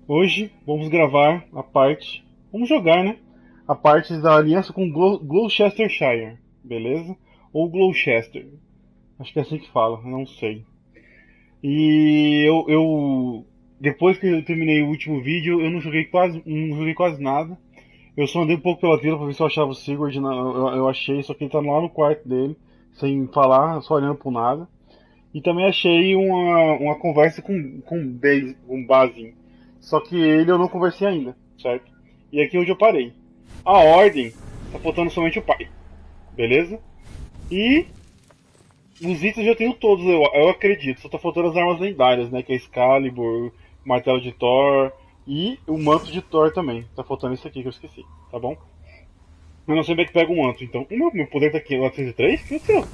Hoje vamos gravar a parte. Vamos jogar, né? A parte da aliança com Gloucestershire, beleza? Ou Gloucester. Acho que é assim que fala, não sei. E depois que eu terminei o último vídeo, eu não joguei quase nada. Eu só andei um pouco pela vila pra ver se eu achava o Sigurd. Eu achei, só que ele tá lá no quarto dele, sem falar, só olhando pro nada. E também achei uma conversa com Bazin. Só que ele eu não conversei ainda, certo? E aqui é onde eu parei. A ordem, tá faltando somente o pai, beleza? E os itens eu já tenho todos, eu acredito. Só tá faltando as armas lendárias, né? Que é Excalibur, Martelo de Thor e o manto de Thor também. Tá faltando isso aqui que eu esqueci, tá bom? Eu não sei como é que pega o manto, então. O meu poder tá aqui, 403? O que aconteceu?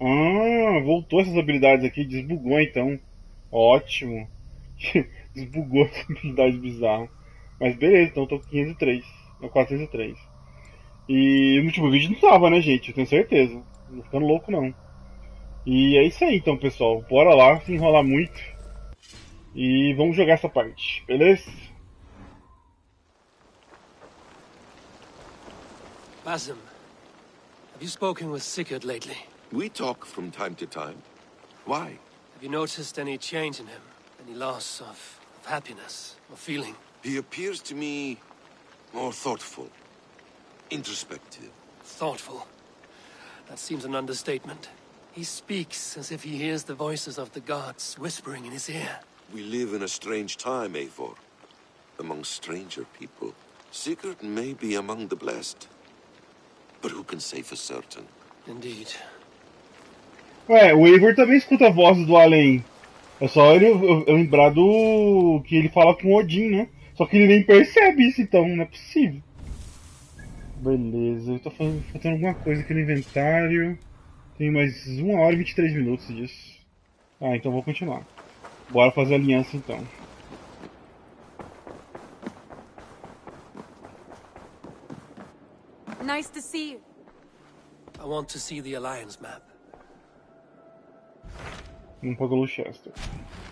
Ah, voltou essas habilidades aqui, desbugou então. Ótimo. Desbugou essa habilidade bizarra. Mas beleza, então eu tô com 503. Ou 403. E no último vídeo não tava, né, gente? Eu tenho certeza. Não tô ficando louco, não. E é isso aí, então, pessoal. Bora lá, sem enrolar muito. E vamos jogar essa parte, beleza? Basim, have you spoken with Sigurd lately? We talk from time to time. Why? Have you noticed any change in him? Any loss of happiness or feeling? He appears to me more thoughtful, introspective. Thoughtful. That seems an understatement. He speaks as if he hears the voices of the gods whispering in his ear. We live in a strange time, Eivor. Among stranger people. Sigurd may be among the blessed. But who can say for certain? Indeed. Ué, o Eivor também escuta a voz do além. É só ele lembrar do que ele fala com o Odin, né? Só que ele nem percebe isso, então não é possível. Beleza, eu tô faltando alguma coisa aqui no inventário. Tem mais 1 hora e 23 minutos disso. Ah, então vou continuar. Bora fazer aliança então. Nice to see you. I want to see the Alliance map. Vamos pra Gloucester.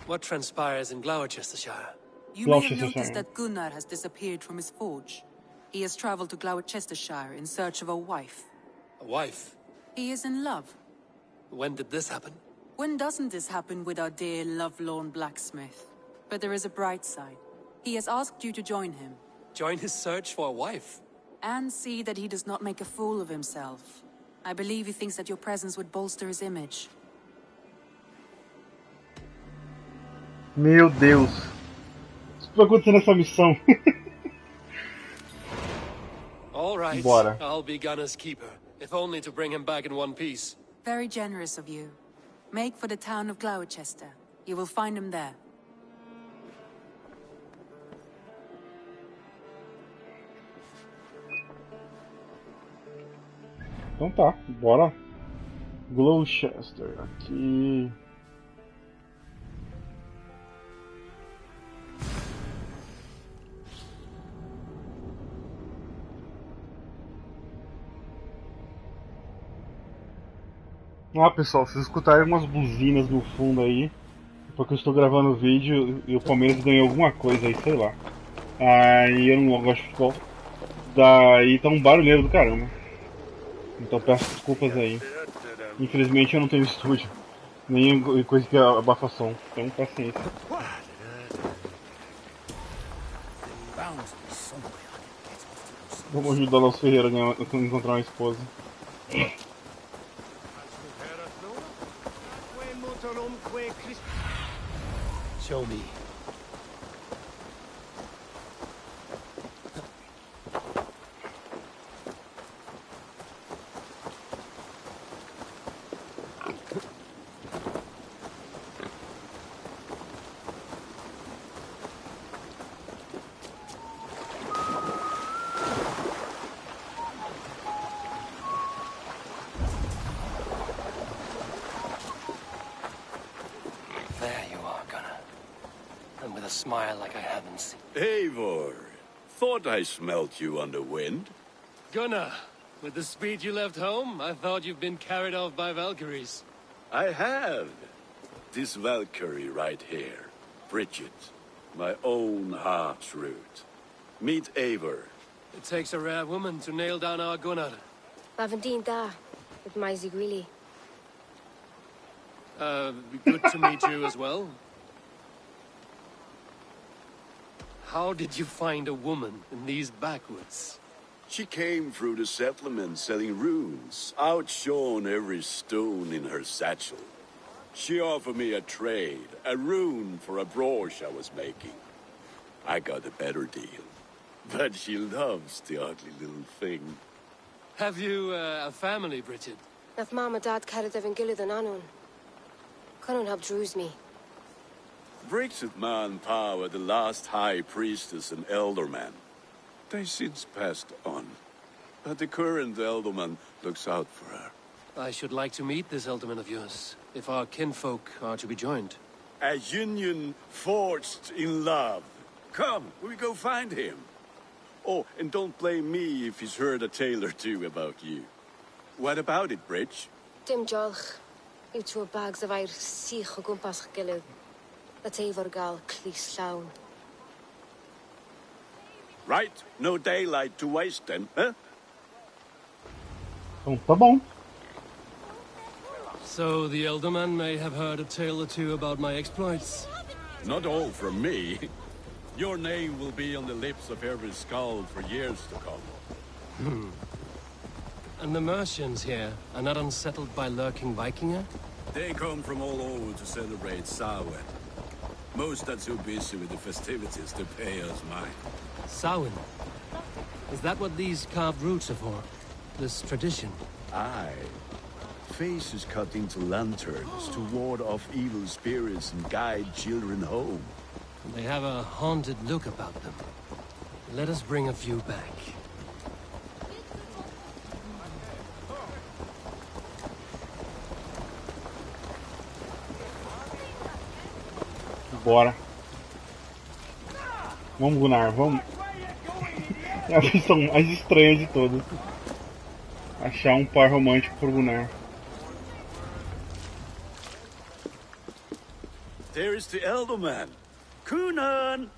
What transpires in Gloucestershire? You may have Gloucestershire. noticed that Gunnar has disappeared from his forge. He has traveled to Gloucestershire in search of a wife. A wife? He is in love. When did this happen? When doesn't this happen with our dear lovelorn blacksmith? But there is a bright side. He has asked you to join him. Join his search for a wife? And see that he does not make a fool of himself. I believe he thinks that your presence would bolster his image. Meu Deus. O que vai acontecer nessa missão? All right. Bora. I'll be Gunnar's keeper, if only to bring him back in one piece. Very generous of you. Make for the town of Gloucester. You will find him there. Então tá, bora. Gloucester, aqui. Ah, pessoal, vocês escutarem umas buzinas no fundo aí, porque eu estou gravando o vídeo e o Palmeiras ganhou alguma coisa aí, sei lá. Aí eu não gosto de futebol. Daí tá um barulheiro do caramba. Então peço desculpas aí. Infelizmente eu não tenho estúdio, nem coisa que abafa som, então paciência. Vamos ajudar o nosso Ferreira a encontrar uma esposa. Show me. A smile like I haven't seen. Eivor, thought I smelt you under wind. Gunnar, with the speed you left home, I thought you've been carried off by Valkyries. I have. This Valkyrie right here. Bridget, my own heart's root. Meet Eivor. It takes a rare woman to nail down our Gunnar. Lavendine da, with Maisy Greeley. Good to meet you as well. How did you find a woman in these backwoods? She came through the settlement selling runes, outshone every stone in her satchel. She offered me a trade, a rune for a brooch I was making. I got a better deal. But she loves the ugly little thing. Have you a family, Bridget? Nath Mom and Dad carried Evan Gillard and Anun. Cannon have drews me. Bridget Man Pa were the last high priestess and elderman. They since passed on. But the current elderman looks out for her. I should like to meet this elderman of yours, if our kinfolk are to be joined. A union forged in love. Come, we go find him. Oh, and don't blame me if he's heard a tale or two about you. What about it, Bridge? Dim Jolch. You two bags of air sich o gwmpas Gillard. That's Eivor gal clis llawn. Right, no daylight to waste then, huh? Então tá bom. So the elderman may have heard a tale or two about my exploits. Not all from me. Your name will be on the lips of every skald for years to come. And the Mercians here are not unsettled by lurking Vikinger? They come from all over to celebrate Samhain. Most are too busy with the festivities to pay us mind. Samhain? Is that what these carved roots are for? This tradition? Aye. Faces cut into lanterns to ward off evil spirits and guide children home. They have a haunted look about them. Let us bring a few back. Bora. Vamos, Gunnar, vamos. É a missão mais estranha de todas. Achar um par romântico pro Gunnar. There is the elderman. Kunan!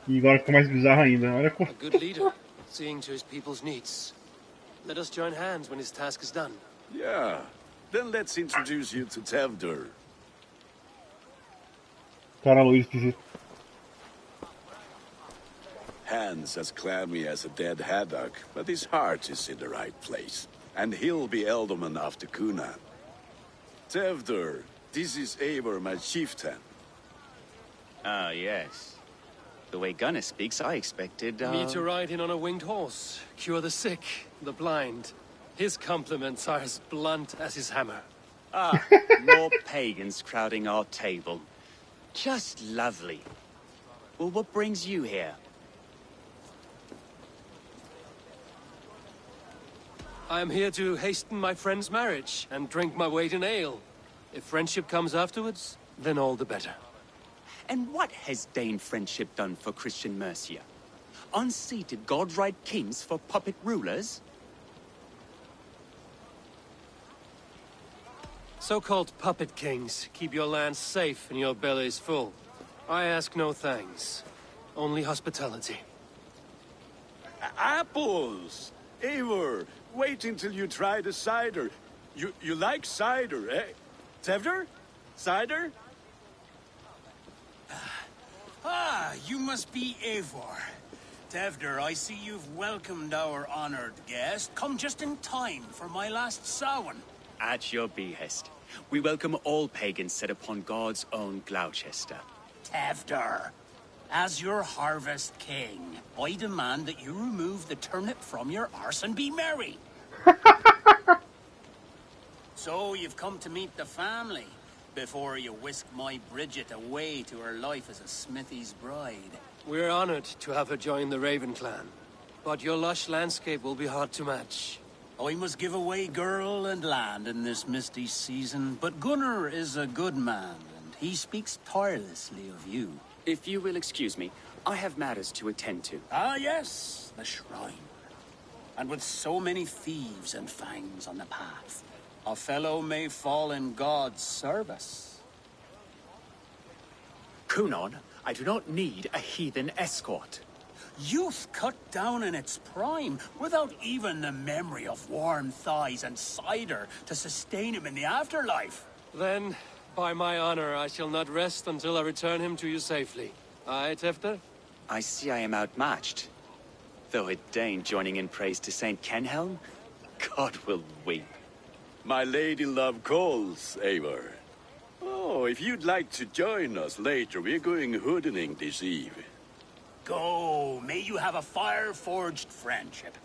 E agora fica mais bizarro ainda. Olha como... A good leader, seeing to his people's needs. Let us join hands when his task is done. Yeah. Then let's introduce you to Tevdur. Cara, Luiz esquisito. Hands as clammy as a dead haddock, but his heart is in the right place. And he'll be elderman after Kunan. Tevdur, this is Eivor, my chieftain. Ah, yes. The way Gunnar speaks, I expected, Me to ride in on a winged horse, cure the sick, the blind. His compliments are as blunt as his hammer. Ah, more pagans crowding our table. Just lovely. Well, what brings you here? I am here to hasten my friend's marriage and drink my weight in ale. If friendship comes afterwards, then all the better. And what has Dane friendship done for Christian Mercia? Unseated godright kings for puppet rulers? So-called puppet kings keep your lands safe and your bellies full. I ask no thanks, only hospitality. Apples! Eivor, wait until you try the cider. You like cider, eh? Tevdur? Cider? Ah, you must be Eivor. Tevdur, I see you've welcomed our honored guest. Come just in time for my last Samhain. At your behest. We welcome all pagans set upon God's own Gloucester. Tevdur, as your harvest king, I demand that you remove the turnip from your arse and be merry. So you've come to meet the family before you whisk my Bridget away to her life as a smithy's bride. We're honored to have her join the Raven clan, but your lush landscape will be hard to match. I must give away girl and land in this misty season, but Gunnar is a good man, and he speaks tirelessly of you. If you will excuse me, I have matters to attend to. Ah, yes, the shrine. And with so many thieves and fangs on the path, a fellow may fall in God's service. Kunon, I do not need a heathen escort. Youth cut down in its prime, without even the memory of warm thighs and cider to sustain him in the afterlife. Then, by my honor, I shall not rest until I return him to you safely. Aye, Tefter? I see I am outmatched. Though a Dane joining in praise to Saint Kenhelm, God will weep. My lady love calls, Eivor. Oh, if you'd like to join us later, we're going hoodening this eve. Go, may you have a fire-forged friendship.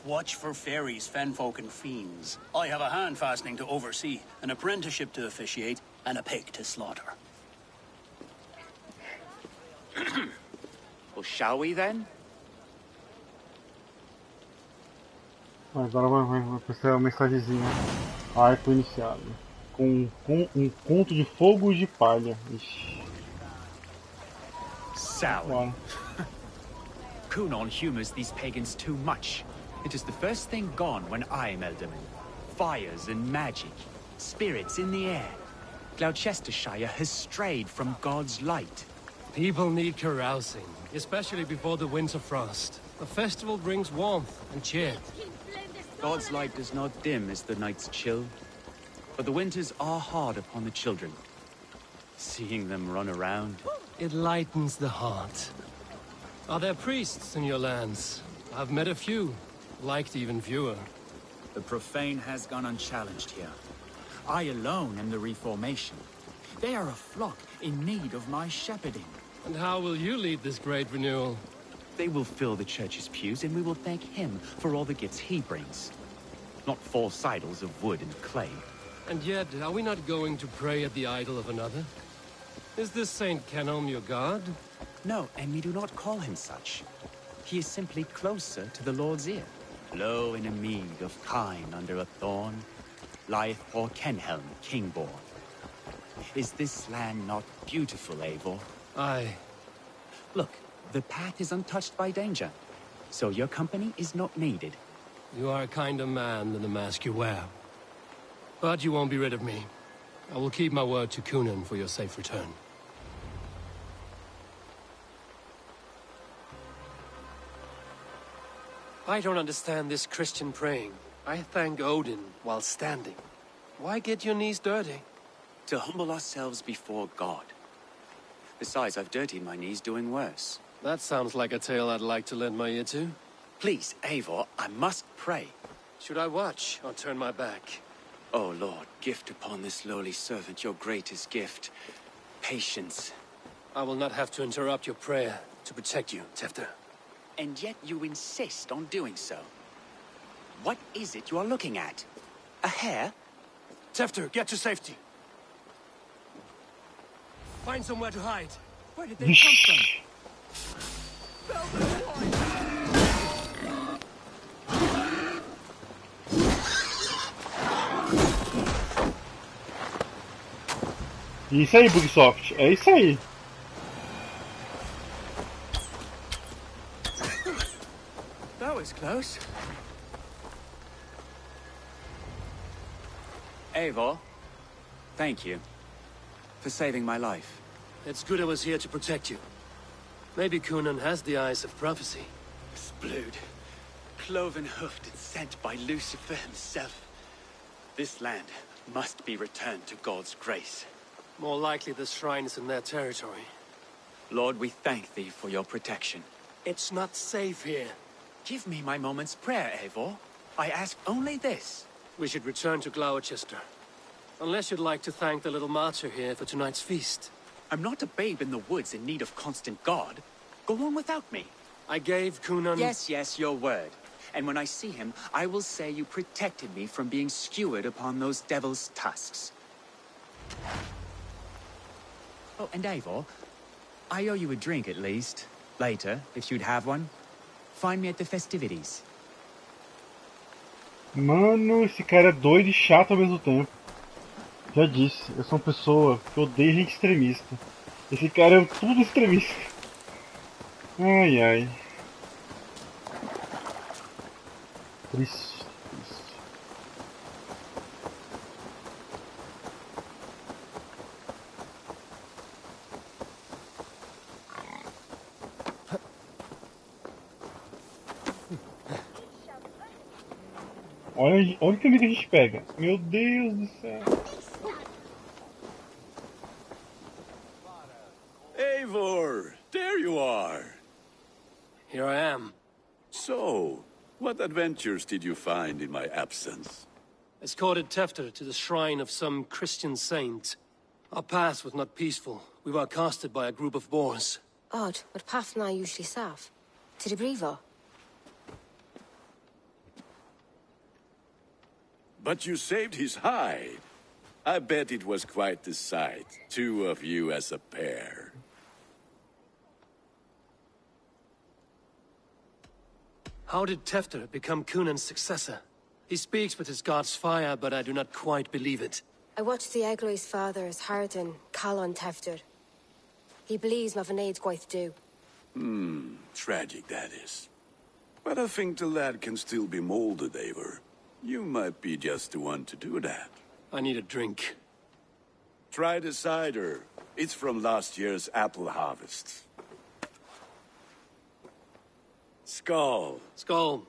Watch for fairies, fenfolk, and fiends. I have a hand fastening to oversee, an apprenticeship to officiate, and a pig to slaughter. Well, shall we then? Agora vai aparecer uma mensagenzinha. Arco iniciado. Com um conto de fogo e de palha. Ixi. Sally. Bora. Kunon humors these pagans too much. It is the first thing gone when I am Elderman. Fires and magic. Spirits in the air. Gloucestershire has strayed from God's light. People need carousing, especially before the winter frost. A festival brings warmth and cheer. God's light does not dim as the nights chill. But the winters are hard upon the children. Seeing them run around. It lightens the heart. Are there priests in your lands? I've met a few, liked even fewer. The profane has gone unchallenged here. I alone am the Reformation. They are a flock in need of my shepherding. And how will you lead this great renewal? They will fill the church's pews, and we will thank him for all the gifts he brings. Not false idols of wood and clay. And yet, are we not going to pray at the idol of another? Is this Saint Kenelm your god? No, and we do not call him such. He is simply closer to the Lord's ear. Low in a mead of kine under a thorn, lieth poor Kenhelm, king-born. Is this land not beautiful, Eivor? Aye. Look, the path is untouched by danger, so your company is not needed. You are a kinder man than the mask you wear. But you won't be rid of me. I will keep my word to Kunan for your safe return. I don't understand this Christian praying. I thank Odin while standing. Why get your knees dirty? To humble ourselves before God. Besides, I've dirtied my knees doing worse. That sounds like a tale I'd like to lend my ear to. Please, Eivor, I must pray. Should I watch or turn my back? Oh Lord, gift upon this lowly servant your greatest gift. Patience. I will not have to interrupt your prayer to protect you, Tefter. And yet you insist on doing so. What is it you are looking at? A hare? Tefter, get to safety. Find somewhere to hide. Where did they come from? Isso aí, Bugsoft. É isso aí. That was close. Eivor, thank you for saving my life. It's good I was here to protect you. Maybe Kunan has the eyes of prophecy. Splood, cloven-hoofed and sent by Lucifer himself. This land must be returned to God's grace. More likely the shrine is in their territory. Lord, we thank thee for your protection. It's not safe here. Give me my moment's prayer, Eivor. I ask only this. We should return to Gloucester. Unless you'd like to thank the little martyr here for tonight's feast. I'm not a babe in the woods in need of constant guard. Go on without me. I gave Kunan... Yes, your word. And when I see him, I will say you protected me from being skewered upon those devil's tusks. Oh, and Eivor, I owe you a drink at least. Later, if you'd have one. Find me at the festivities. Mano, esse cara é doido e chato ao mesmo tempo. Já disse, eu sou uma pessoa que odeia gente extremista. Esse cara é tudo extremista. Ai ai. Triste. Olha o caminho que a gente pega. Meu Deus do céu. Eivor, there you are. Here I am. So, what adventures did you find in my absence? Escorted Tefter to the shrine of some Christian saint. Our path was not peaceful. We were accosted by a group of boars. Odd, but path na usually safe. To the Brevo. But you saved his hide. I bet it was quite the sight. Two of you as a pair. How did Tefter become Cunan's successor? He speaks with his god's fire, but I do not quite believe it. I watched the Egloi's father as Harden call on Tefter. He believes Mavanade quite do. Tragic that is. But I think the lad can still be molded, Eivor. You might be just the one to do that. I need a drink. Try the cider. It's from last year's apple harvest. Skull. Skull.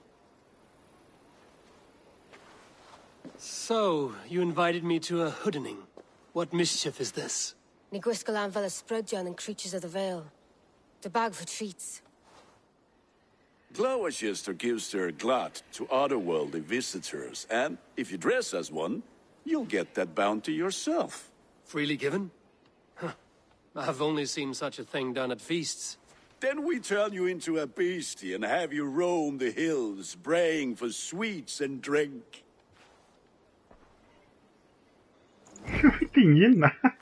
So, you invited me to a hoodening. What mischief is this? Ni gwisgalan fel ysbrydion and creatures of the Vale. The bag for treats. Gloucestershire gives their glut to otherworldly visitors, and if you dress as one, you'll get that bounty yourself. Freely given? Huh. I've only seen such a thing done at feasts. Then we turn you into a beastie and have you roam the hills, braying for sweets and drink. Não entendi nada.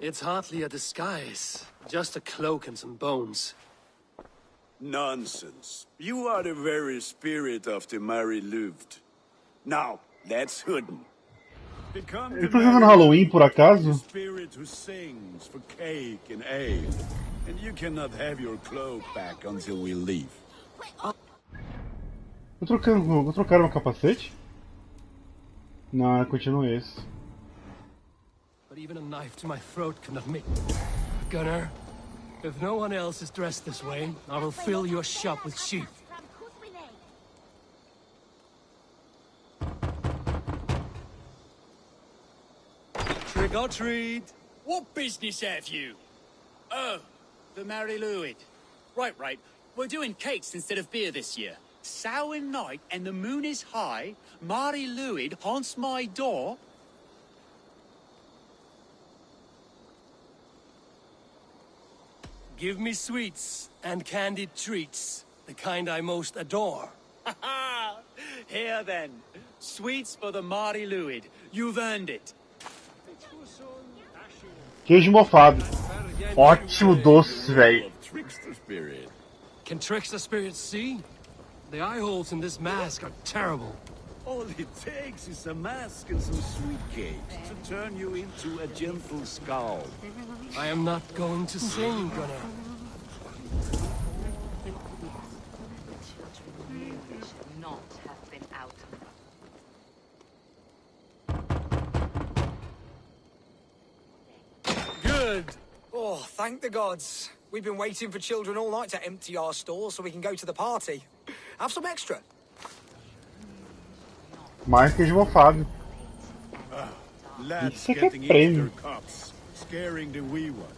It's hardly a disguise. Just a cloak and some bones. Nonsense. You are the very spirit of the Mary Louved. Now, let's hooden. Become Ele tá jogando Halloween por acaso? spirit who sings for cake and ale. And you cannot have your cloak back until we leave. Vou trocar meu capacete? Não, continua esse. But even a knife to my throat cannot make... Gunnar, if no one else is dressed this way, I will fill your shop with sheep. Trick or treat! What business have you? Oh, the Mary Louid. Right. We're doing cakes instead of beer this year. Samhain night and the moon is high. Mary Louid haunts my door. Give me sweets and candied treats, the kind I most adore. Ha! Here then, sweets for the Mary Louid. You've earned it. Queijo mofado. Ótimo doce, velho. Trickster spirit. Can trickster spirits see? The eye holes in this mask are terrible. All it takes is a mask and some sweet cakes to turn you into a gentle skull. I am not going to sing, Gunnar. Not have been out. Good. Oh, thank the gods. We've been waiting for children all night to empty our stores so we can go to the party. Have some extra. Mais queijo mofado. Lads Isso aqui é getting into prêmio. their cups, scaring the wee ones.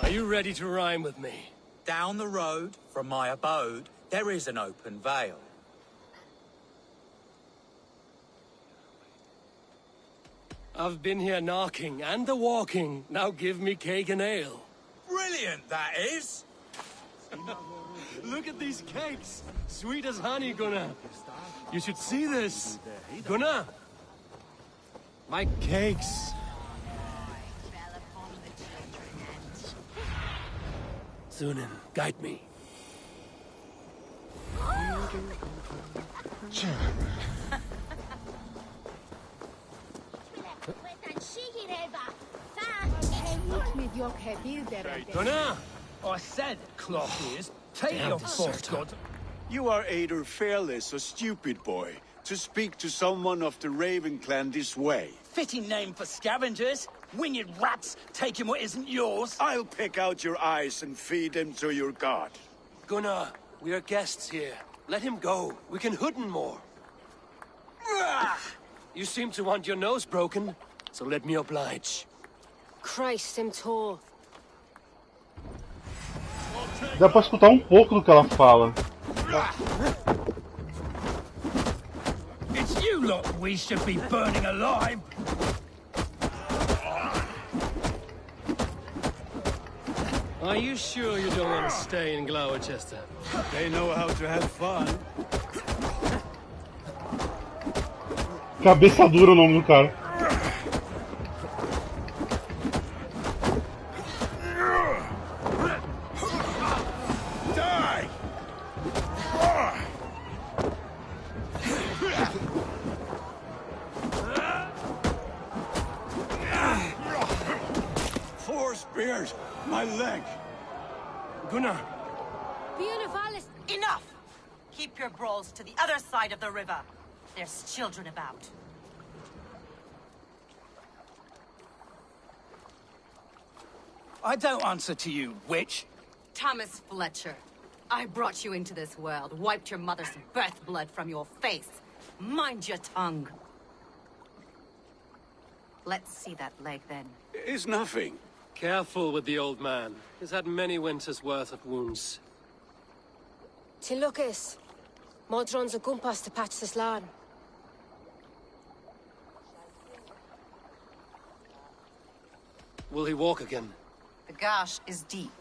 Are you ready to rhyme with me? Down the road from my abode, there is an open vale. I've been here knocking and the walking. Now give me cake and ale. Brilliant, that is! Look at these cakes. Sweet as honey, Gunnar. You should see this. Gunnar. My cakes. Sunan, guide me. Gunnar! I said, cloth ears, take Damn your this fork, Sultan. God. You are either fearless or stupid, boy, to speak to someone of the Raven clan this way. Fitting name for scavengers. Winged rats taking what isn't yours. I'll pick out your eyes and feed him to your god. Gunnar, we are guests here. Let him go. We can hooden more. You seem to want your nose broken, so let me oblige. Christ, him tall. Dá pra escutar um pouco do que ela fala. It's you lot we should be burning alive. Are you sure you don't want to stay in Gloucester? They know how to have fun. Cabeça dura o nome do cara. Die! Four spears! My leg! Gunnar! Enough! Keep your brawls to the other side of the river. There's children about. I don't answer to you, witch. Thomas Fletcher, I brought you into this world, wiped your mother's birth blood from your face. Mind your tongue. Let's see that leg, then. It's nothing. Careful with the old man. He's had many winters' worth of wounds. Till Lucas. Modron's a gumpas to patch this land. Will he walk again? The gash is deep.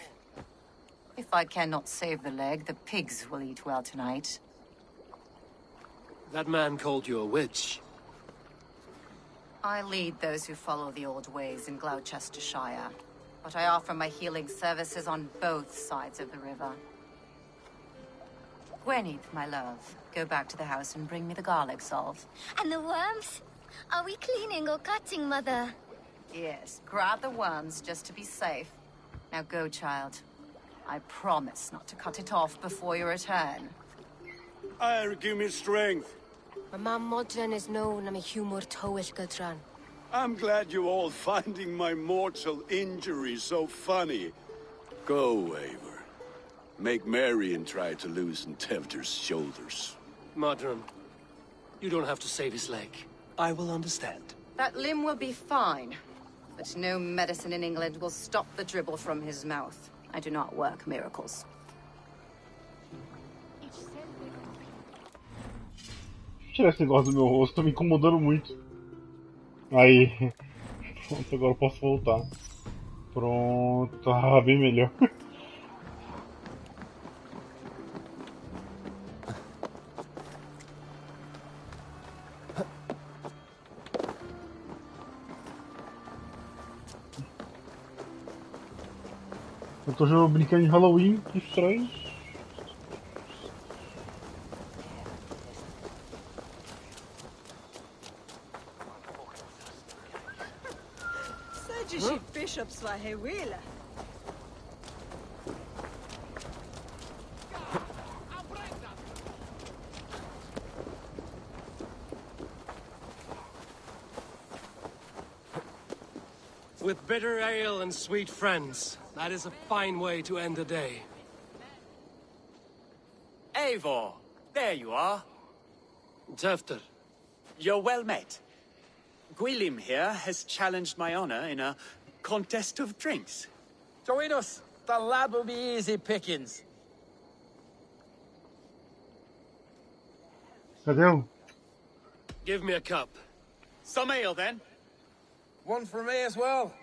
If I cannot save the leg, the pigs will eat well tonight. That man called you a witch. I lead those who follow the old ways in Gloucestershire, but I offer my healing services on both sides of the river. Gwenith, my love, go back to the house and bring me the garlic salve. And the worms? Are we cleaning or cutting, Mother? Yes, grab the worms just to be safe. Now go, child. I promise not to cut it off before you return. Give me strength. My mam Modron is known am a humor towish gudran. I'm glad you all finding my mortal injury so funny. Go, Eivor. Make merry and try to loosen Tevder's shoulders. Modron, you don't have to save his leg. I will understand. That limb will be fine, but no medicine in England will stop the dribble from his mouth. I do not work miracles. Tirar esse negócio do meu rosto, tá me incomodando muito. Aí. Pronto, agora eu posso voltar. Pronto, bem melhor. Eu tô brincando de Halloween, que estranho. Bishops var hewila. With bitter ale and sweet friends, that is a fine way to end the day. Eivor, there you are. Tefter. You're well met. Gwilym here has challenged my honor in a contest of drinks. Join us. The lad will be easy pickings. Cadê? Give me a cup. Some ale, then. One for me as well.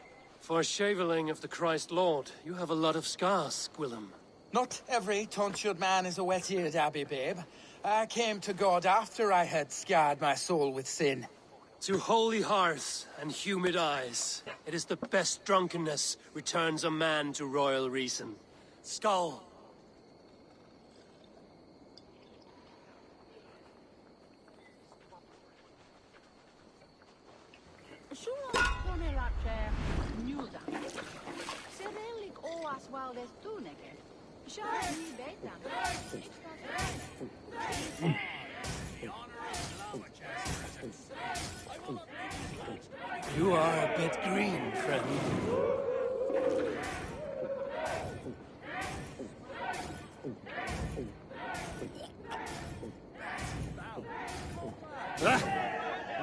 For shaveling of the Christ Lord, you have a lot of scars, Gwilym. Not every tonsured man is a wet-eared abbey, babe. I came to God after I had scarred my soul with sin. To holy hearths and humid eyes, it is the best drunkenness returns a man to royal reason. Skull. You are a bit green, friend.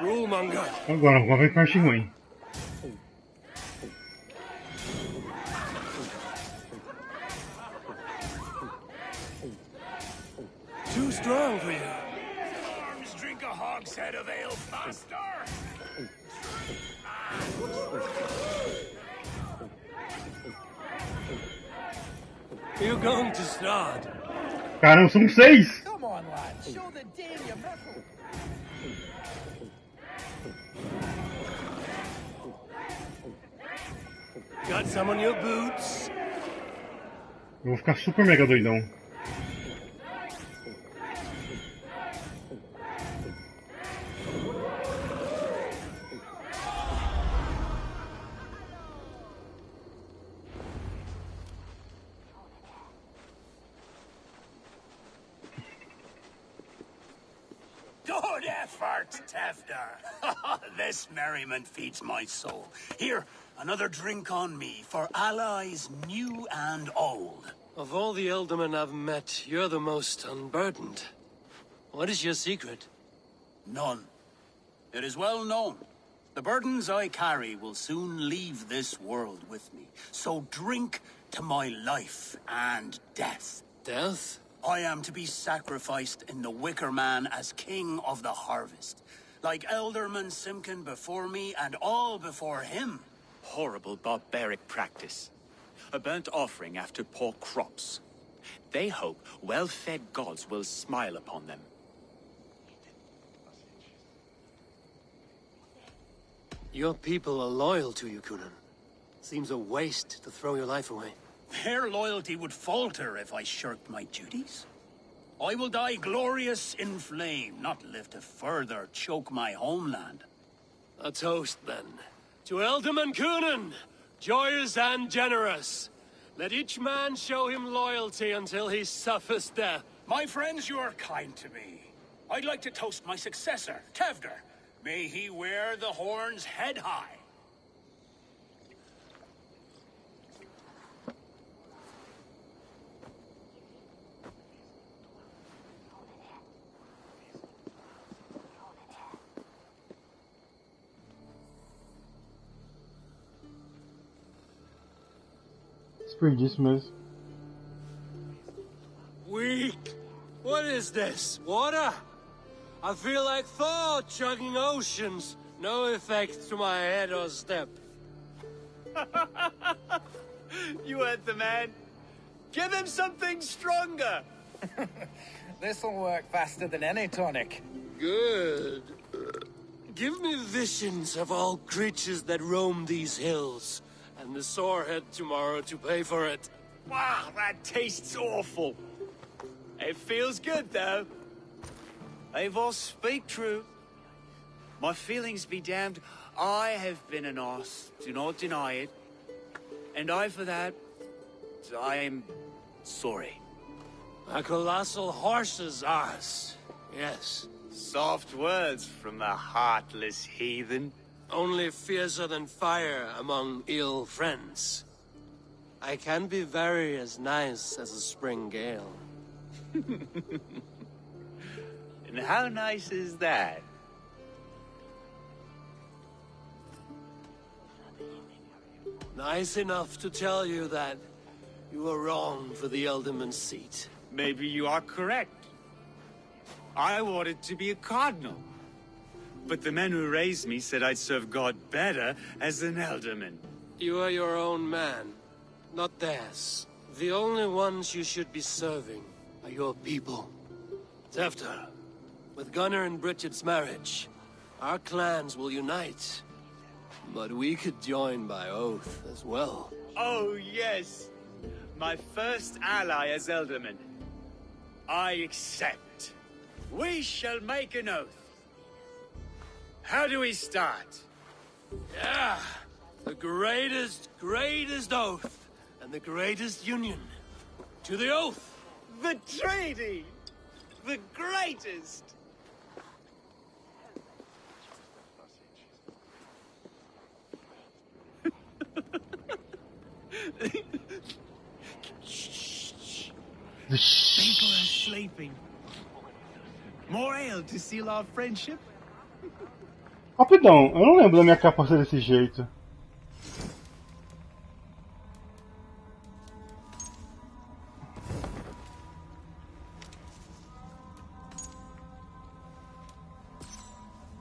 Rulemonger. Agora vai parte ruim. Too strong for you. Arms drink a hogshead of ale faster. You're going to start. Caramba, são 6! Come on, lad. Show the Dane your mettle. Got some on your boots? Eu vou ficar super mega doidão. Good effort, Tefter. This merriment feeds my soul. Here, another drink on me for allies new and old. Of all the Eldermen I've met, you're the most unburdened. What is your secret? None. It is well known. The burdens I carry will soon leave this world with me. So drink to my life and death. Death? I am to be sacrificed in the Wicker Man as king of the harvest. Like Elderman Simkin before me and all before him. Horrible barbaric practice. A burnt offering after poor crops. They hope well-fed gods will smile upon them. Your people are loyal to you, Kunan. Seems a waste to throw your life away. Their loyalty would falter if I shirked my duties. I will die glorious in flame, not live to further choke my homeland. A toast, then. To Elderman Kunan, joyous and generous. Let each man show him loyalty until he suffers death. My friends, you are kind to me. I'd like to toast my successor, Tevder. May he wear the horns head high. Desperdício mesmo. Weak! What is this? Water? I feel like Thor chugging oceans. No effect to my head or step. You heard the man. Give him something stronger. This'll work faster than any tonic. Good. Give me visions of all creatures that roam these hills. And the sorehead tomorrow to pay for it. Wow, that tastes awful. It feels good, though. Eivor, speak true. My feelings be damned. I have been an arse, do not deny it. And I, for that, I am sorry. A colossal horse's arse, yes. Soft words from a heartless heathen. Only fiercer than fire among ill friends. I can be very as nice as a spring gale. And how nice is that? Nice enough to tell you that you were wrong for the Elderman's seat. Maybe you are correct. I wanted to be a cardinal. But the men who raised me said I'd serve God better as an Elderman. You are your own man, not theirs. The only ones you should be serving are your people. Tefter, with Gunnar and Bridget's marriage, our clans will unite. But we could join by oath as well. Oh, yes. My first ally as Elderman. I accept. We shall make an oath. How do we start? Yeah, the greatest oath, and the greatest union. To the oath! The treaty! The greatest! People are sleeping. More ale to seal our friendship? Rapidão, eu não lembro da minha capa ser desse jeito.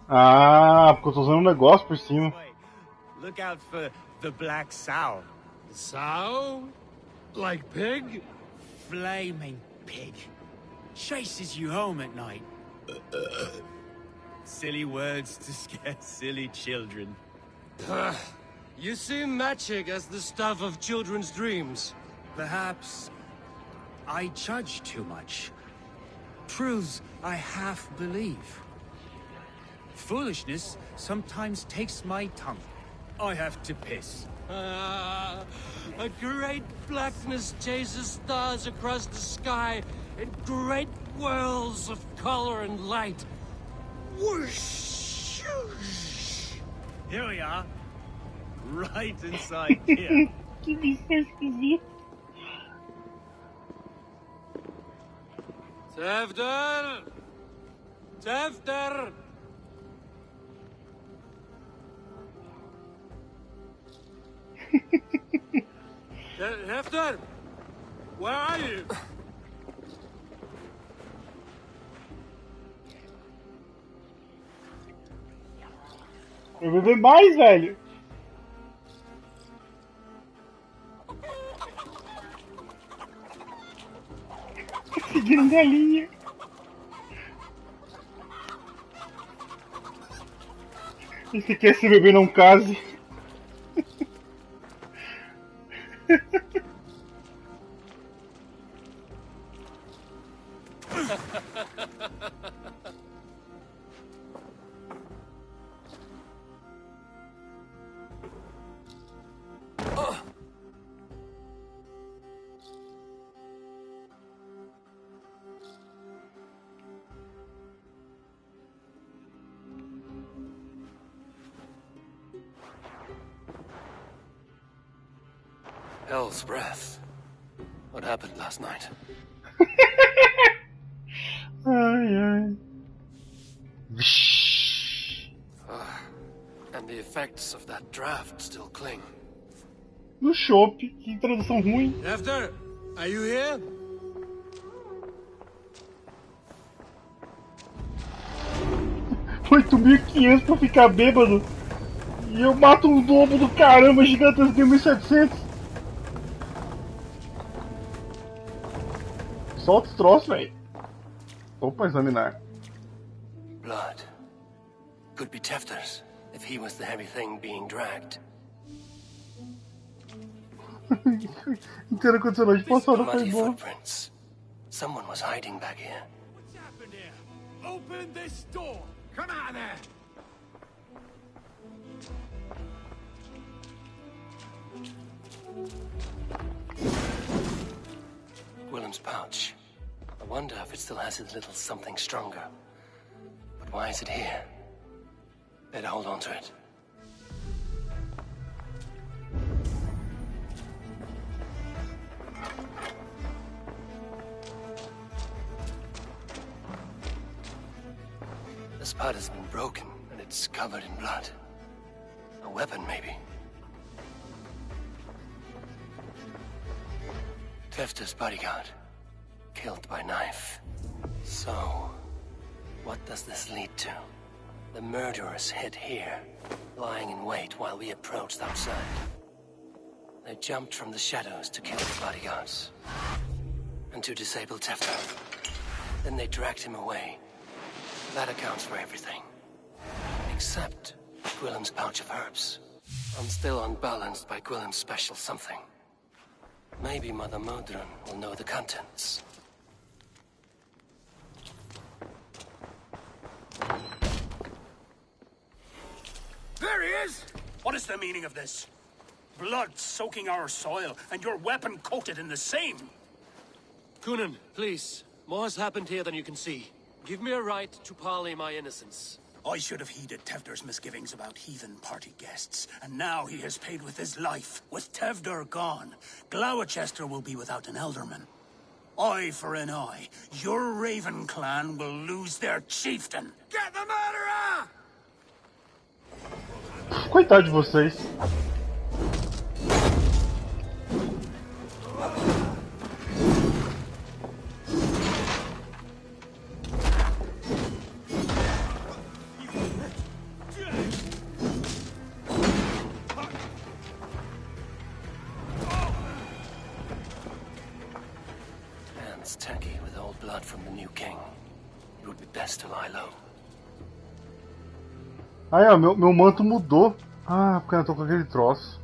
Ah, porque eu tô usando um negócio por cima. Look out for the black sow. Sow? Like pig? Flaming pig. Chases you home at night. Silly words to scare silly children. You seem magic as the stuff of children's dreams. Perhaps I judge too much. Truths I half believe. Foolishness sometimes takes my tongue. I have to piss. A great blackness chases stars across the sky in great whirls of color and light. Whoosh! Here we are. Right inside here. Que bicho esquisito. Tefter! Tefter! Tefter! Where are you? Eu vou beber mais, velho. Seguindo galinha. Esse quer se beber não case. Hell's breath. What happened last night? Ai, ai. And the effects of that draft still cling. No chopp, que tradução ruim. Tefter, are you here? $8.500 pra ficar bêbado. E eu mato um lobo do caramba gigantesco de 1.700. Solta os troços, velho. Opa, examinar. Blood. Could be Tefter's, if he was the heavy thing being dragged. Inteiro condicionou de passada, foi Muddy bom. footprints. Someone was hiding back here. What's happened here? Open this door! Come out of there! Willem's pouch. I wonder if it still has his little something stronger. But why is it here? Better hold on to it. This part has been broken, and it's covered in blood. A weapon, maybe. Tefter's bodyguard. Killed by knife. So, what does this lead to? The murderers hid here, lying in wait while we approached outside. They jumped from the shadows to kill the bodyguards. And to disable Tefter. Then they dragged him away. That accounts for everything. Except Gwillem's pouch of herbs. I'm still unbalanced by Gwillem's special something. Maybe Mother Modron will know the contents. There he is! What is the meaning of this? Blood soaking our soil, and your weapon coated in the same! Kunin, please. More has happened here than you can see. Give me a right to parley my innocence. I should have heeded Tevder's misgivings about heathen party guests, and now he has paid with his life. With Tevder gone, Gloucester will be without an ealdorman. Eye for an eye. Your Raven clan will lose their chieftain. Get the murderer! Coitado de vocês. Hands tacky with old blood from the new king. It would be best to lie low. Aí, ó, meu manto mudou. Ah, porque eu tô com aquele troço.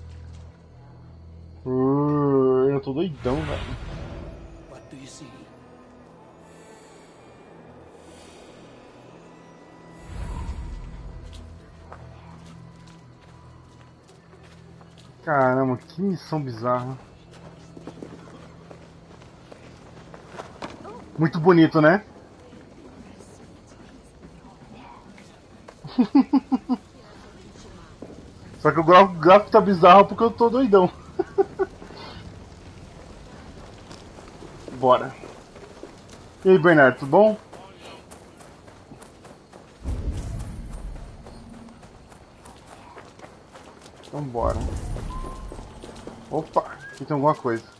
Eu tô doidão, velho. What do you see? Caramba, que missão bizarra. Muito bonito, né? Só que o gráfico tá bizarro porque eu tô doidão. Bora. E aí, Bernardo, tudo bom? Então bora. Opa, aqui tem alguma coisa.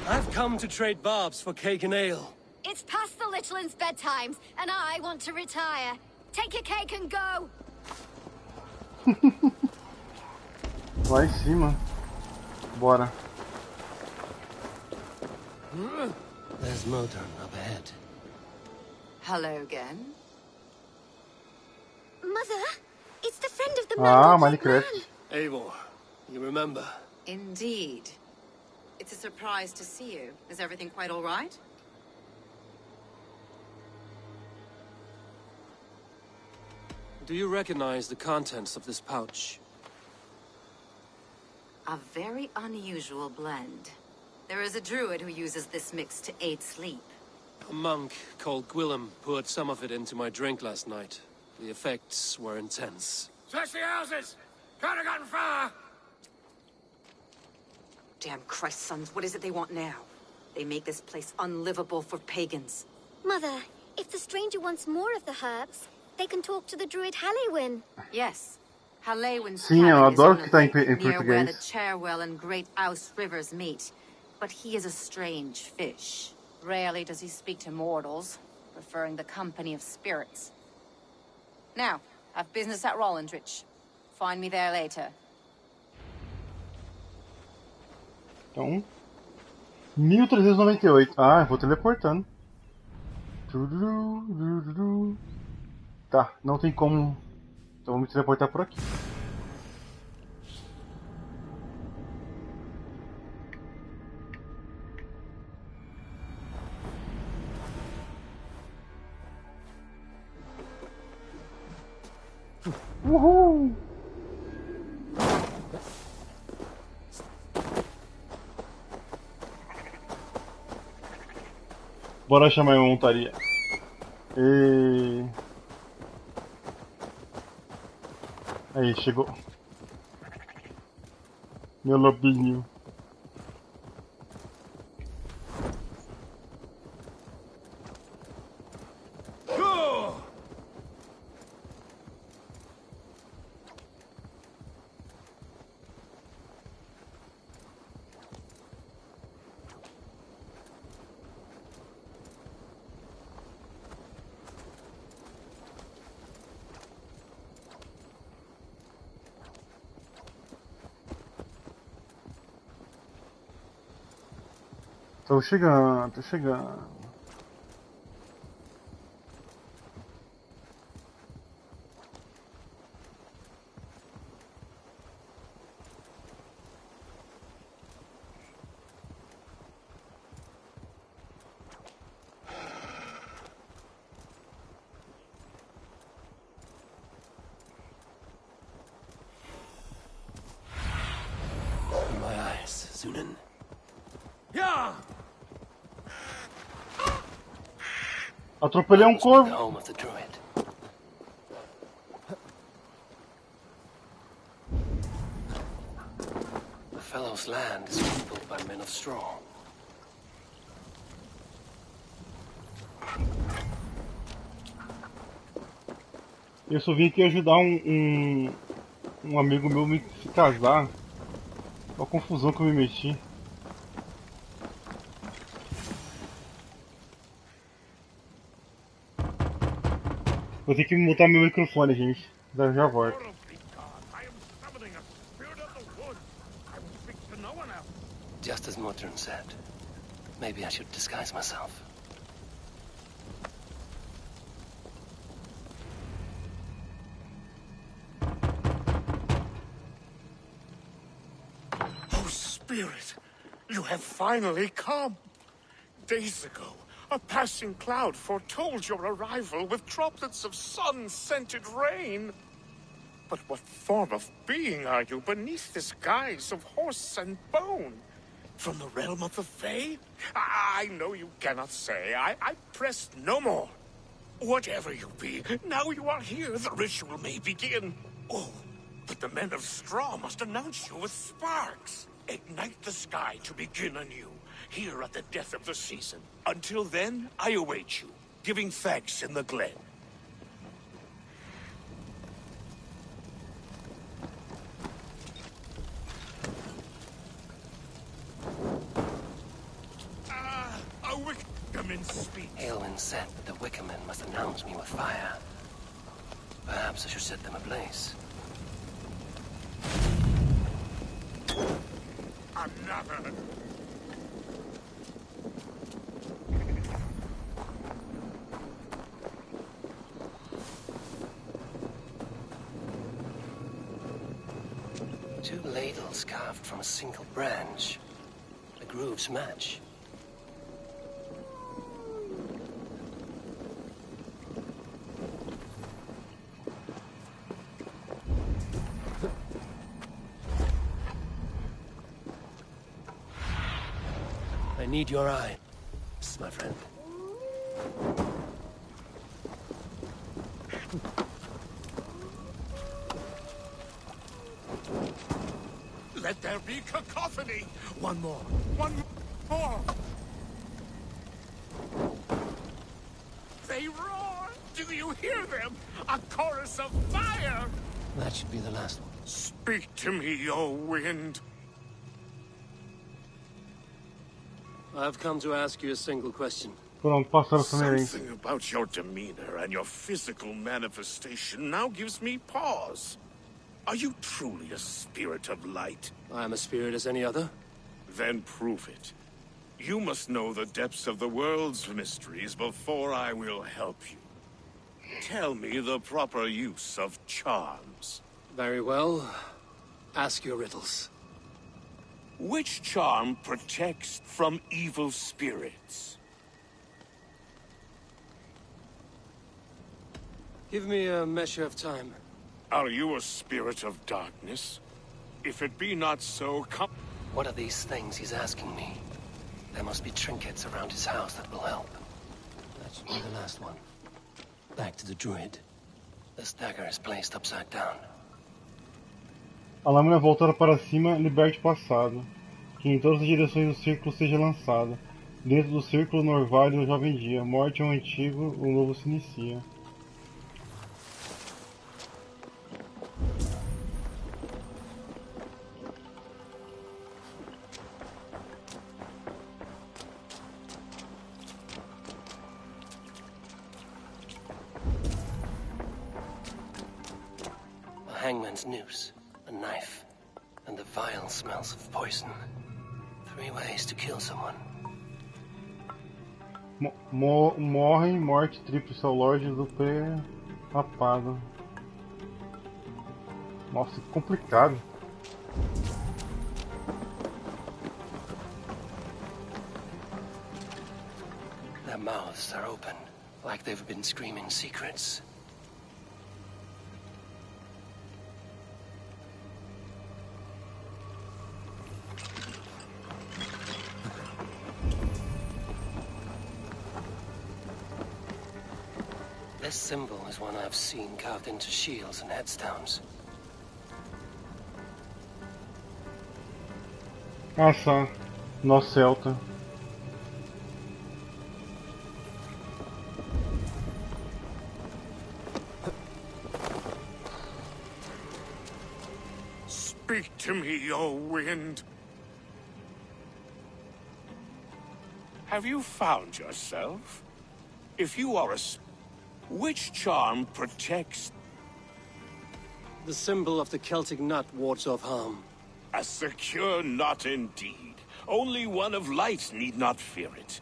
I've come to trade barbs for cake and ale. It's past the little one's bedtimes, and I want to retire. Take your cake and go. Lá em cima. Bora. There's Modern up ahead. Hello again. Mother, it's the friend of the man. Minecraft. Eivor, you remember? Indeed. It's a surprise to see you. Is everything quite all right? Do you recognize the contents of this pouch? A very unusual blend. There is a druid who uses this mix to aid sleep. A monk called Gwillem poured some of it into my drink last night. The effects were intense. Search the houses! Could have gotten far! Damn Christ, sons, what is it they want now? They make this place unlivable for pagans. Mother, if the stranger wants more of the herbs, they can talk to the druid Halewyn. Yes. Halewyn's Sim, eu cabin is adoro on que a tá lake em near where the português. Cherwell and Great Ouse rivers meet. But he is a strange fish. Rarely does he speak to mortals, preferring the company of spirits. Now, I've business at Rollindrich. Find me there later. Então, 1398. Ah, eu vou teleportando. Tá, não tem como. Então vou me teleportar por aqui. Uhul! Bora chamar uma montaria. Aí, chegou. Meu lobinho. Tô chegando, tô chegando. In my eyes, Zunin. Yeah! Atropelei um corvo. The home of the druid. The fellow's land is peopled by men of straw. Eu só vim aqui ajudar um amigo meu me se casar. Olha a confusão que eu me meti. Vou ter que mutar meu microfone, gente. Já volto. Just as Modron said. Maybe I should disguise myself. Oh, Spirit, you have finally come. Days ago, a passing cloud foretold your arrival with droplets of sun-scented rain. But what form of being are you beneath this guise of horse and bone? From the realm of the Fae? I know you cannot say. I press no more. Whatever you be, now you are here, the ritual may begin. Oh, but the men of straw must announce you with sparks. Ignite the sky to begin anew, here at the death of the season. Until then, I await you, giving thanks in the glen. A Wickerman speaks. Aelwyn said that the Wickermen must announce me with fire. Perhaps I should set them ablaze. Another. Two ladles carved from a single branch. The grooves match. I need your eye, my friend. Let there be cacophony! One more! One more! They roar! Do you hear them? A chorus of fire! That should be the last one. Speak to me, O wind! I've come to ask you a single question. Pronto, passaram também. Something about your demeanor and your physical manifestation now gives me pause. Are you truly a spirit of light? I am a spirit as any other. Then prove it. You must know the depths of the world's mysteries before I will help you. Tell me the proper use of charms. Very well. Ask your riddles. Which charm protects from evil spirits? Give me a measure of time. Are you a spirit of darkness? If it be not so, come... What are these things he's asking me? There must be trinkets around his house that will help. That should be the last one. Back to the druid. The dagger is placed upside down. A lâmina voltada para cima liberte o passado. Que em todas as direções do círculo seja lançada. Dentro do círculo, no orvalho, o jovem dia. Morte é o antigo, o novo se inicia. A hangman's noose, a knife, and the vile smells of poison. 3 ways to kill someone. Morrem, morte tríplice ao Lorde do Pé Rapado. Nossa, que complicado. Their mouths are open, like they've been screaming secrets. This symbol is one I've seen carved into shields and headstones. Ah, só. Nó celta. Speak to me, O wind. Have you found yourself? If you are which charm protects? The symbol of the Celtic nut wards off harm. A secure knot indeed. Only one of light need not fear it.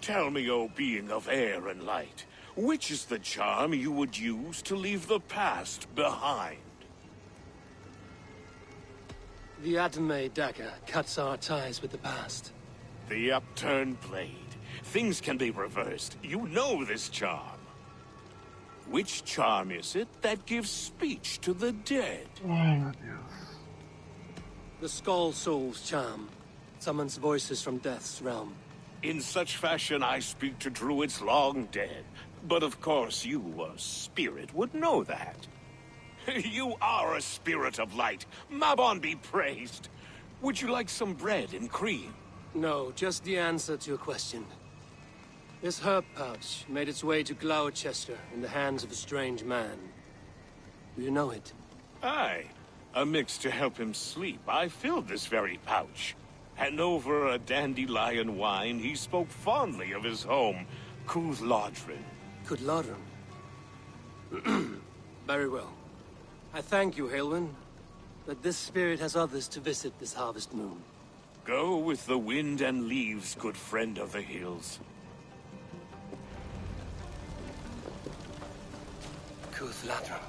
Tell me, O being of air and light, which is the charm you would use to leave the past behind? The Adame dagger cuts our ties with the past. The upturned blade. Things can be reversed. You know this charm. Which charm is it that gives speech to the dead? The Skull Soul's charm summons voices from death's realm. In such fashion I speak to druids long dead. But of course you, a spirit, would know that. You are a spirit of light. Mabon be praised. Would you like some bread and cream? No, just the answer to your question. This herb pouch made its way to Gloucestershire in the hands of a strange man. Do you know it? Aye. A mix to help him sleep. I filled this very pouch. And over a dandelion wine, he spoke fondly of his home, Cooth-Lodrin. Cooth-Lodrin? Very well. I thank you, Halwyn, but this spirit has others to visit this harvest moon. Go with the wind and leaves, good friend of the hills. Cooth-Lodrin.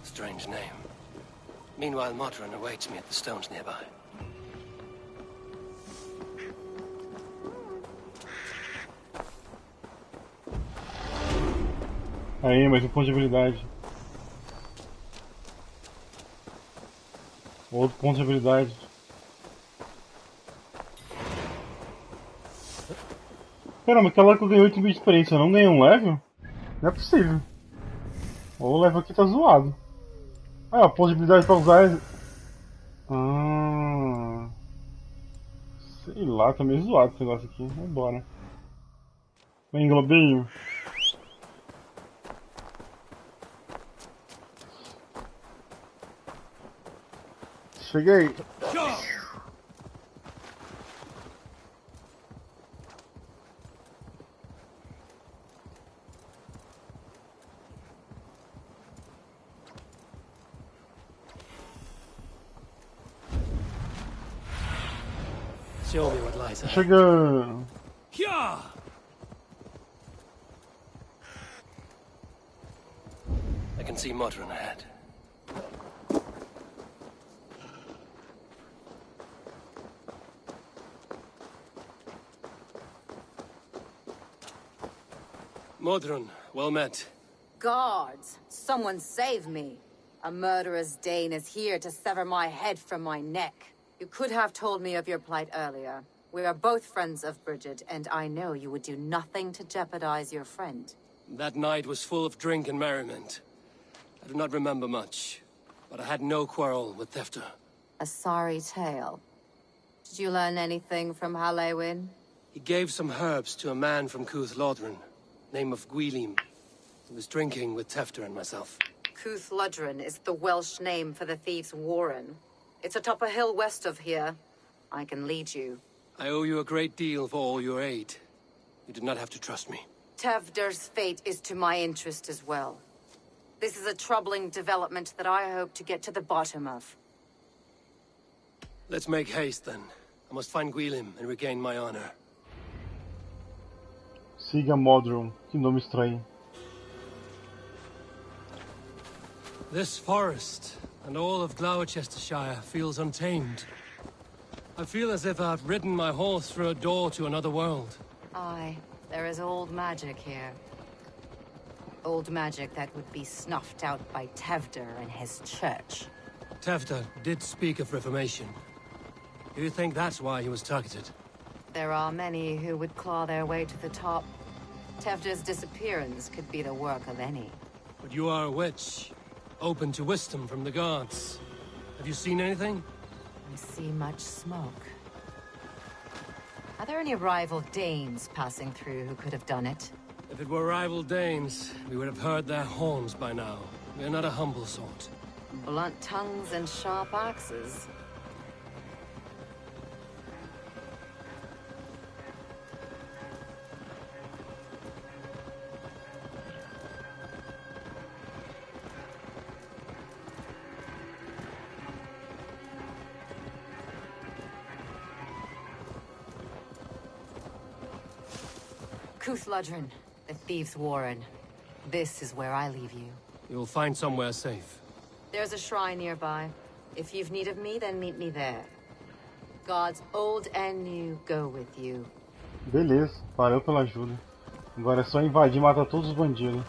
Strange name. Meanwhile, Modron awaits me at the stones nearby. Aí, mais um ponto de habilidade. Outro ponto de habilidade. Caramba, aquela hora que eu ganhei 8 mil de experiência, eu não ganhei um level? Não é possível. Ou o level aqui tá zoado. Ah, a possibilidade pra usar. Ah. Sei lá, tá meio zoado esse negócio aqui. Vambora. Vem, Globinho. Cheguei. Show me what lies ahead. Chegando. I can see Modron ahead. Modron, well met. Guards, someone save me. A murderous Dane is here to sever my head from my neck. You could have told me of your plight earlier. We are both friends of Bridget, and I know you would do nothing to jeopardize your friend. That night was full of drink and merriment. I do not remember much, but I had no quarrel with Thefter. A sorry tale. Did you learn anything from Halewin? He gave some herbs to a man from Cooth-Lodrin, name of Gwylim. He was drinking with Tefter and myself. Cooth-Lodrin is the Welsh name for the thieves' warren. It's atop a hill west of here. I can lead you. I owe you a great deal for all your aid. You did not have to trust me. Tevder's fate is to my interest as well. This is a troubling development that I hope to get to the bottom of. Let's make haste then. I must find Gwylim and regain my honor. Siga Modron, que nome estranho. This forest and all of Gloucestershire feels untamed. I feel as if I've ridden my horse through a door to another world. Aye, there is old magic here. Old magic that would be snuffed out by Tevder and his church. Tefter did speak of reformation. Do you think that's why he was targeted? There are many who would claw their way to the top. Tefter's disappearance could be the work of any. But you are a witch, open to wisdom from the gods. Have you seen anything? I see much smoke. Are there any rival Danes passing through who could have done it? If it were rival Danes, we would have heard their horns by now. We are not a humble sort. Blunt tongues and sharp axes. Cuthludren, the Thieves' Warren. This is where I leave you. You'll find somewhere safe. There's a shrine nearby. If you've need of me, then meet me there. Gods old and new go with you. Beleza, valeu pela ajuda. Agora é só invadir e matar todos os bandidos.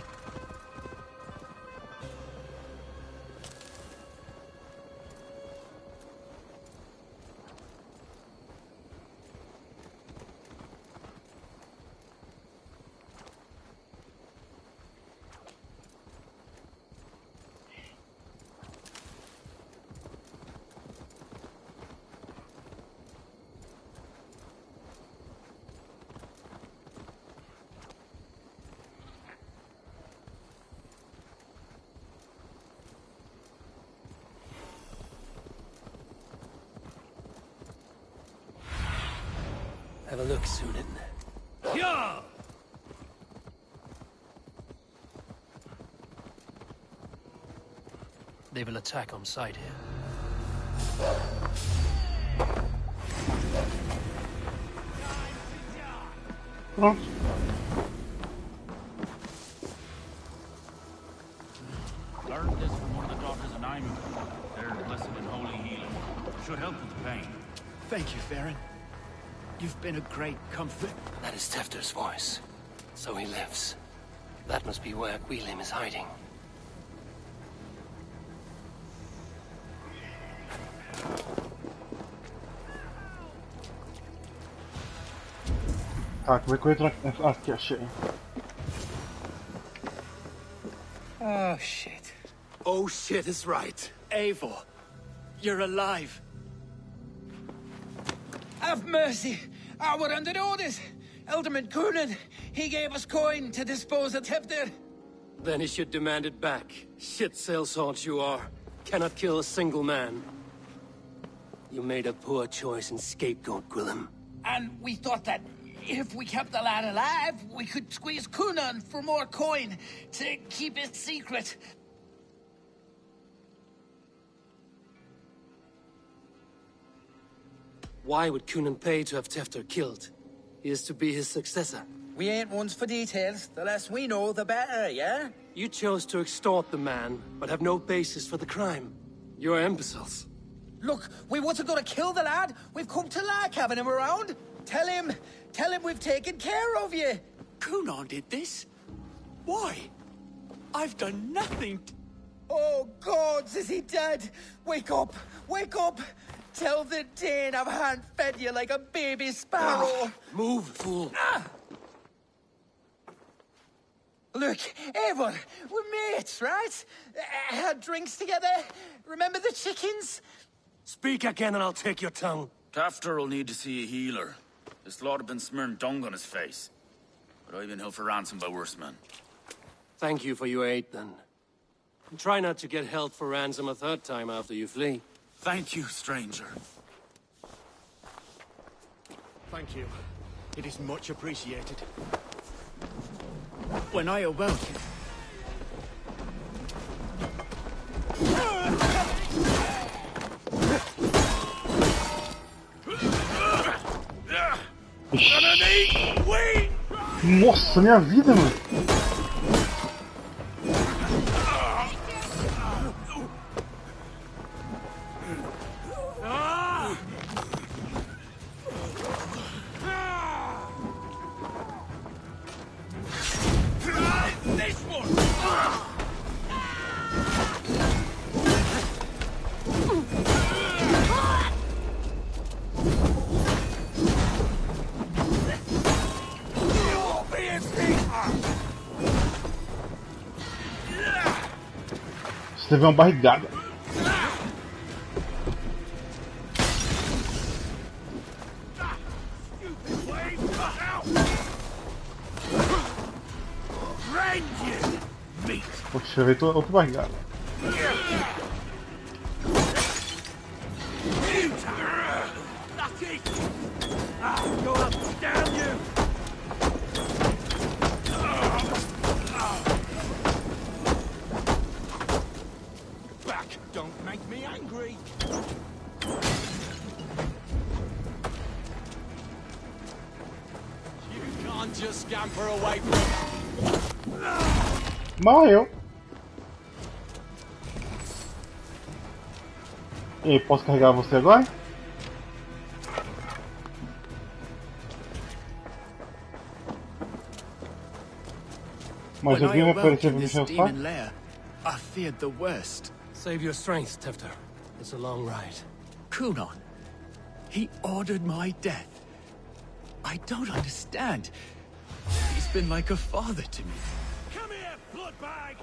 Have a look, Sunan. Yeah! They will attack on sight here. Pronto. Learned this from one of the daughters of Naimi. They're blessed in holy healing. Should help with the pain. Thank you, Farron. You've been a great comfort. That is Tefter's voice. So he lives. That must be where Gwilym is hiding. Tá, como é que eu entro aqui? Aqui, achei. Oh, shit. Oh, shit is right. Eivor, you're alive. Have mercy! We're under orders! Alderman Coonan, he gave us coin to dispose of Tefter. Then he should demand it back. Shit sellsword you are. Cannot kill a single man. You made a poor choice in scapegoat, Gwilym. And we thought that if we kept the lad alive, we could squeeze Coonan for more coin to keep it secret. Why would Coonan pay to have Tefter killed? He is to be his successor. We ain't ones for details. The less we know, the better, yeah? You chose to extort the man, but have no basis for the crime. You're imbeciles. Look, we wasn't gonna kill the lad. We've come to like having him around. Tell him we've taken care of you. Coonan did this? Why? I've done nothing. Oh, gods, is he dead? Wake up! Wake up! Tell the Dane I've hand-fed you like a baby sparrow. Move, fool. Look, Eivor, we're mates, right? Had drinks together. Remember the chickens? Speak again and I'll take your tongue. Tafter will need to see a healer. This lord had been smearing dung on his face. But I've been held for ransom by worse men. Thank you for your aid, then. And try not to get held for ransom a third time after you flee. Thank you, stranger. Thank you. It is much appreciated. When I awoke... Nossa, minha vida, mano. Você vê uma barrigada. Poxa, veio outra barrigada. Morreu. E aí, posso carregar você agora? Mas alguém vai aparecer pra mexer o saco? I feared the worst. Save your strength, Tefter. It's a long ride. Kunon. He ordered my death. I don't understand. He's been like a father to me. Come here, bloodbag!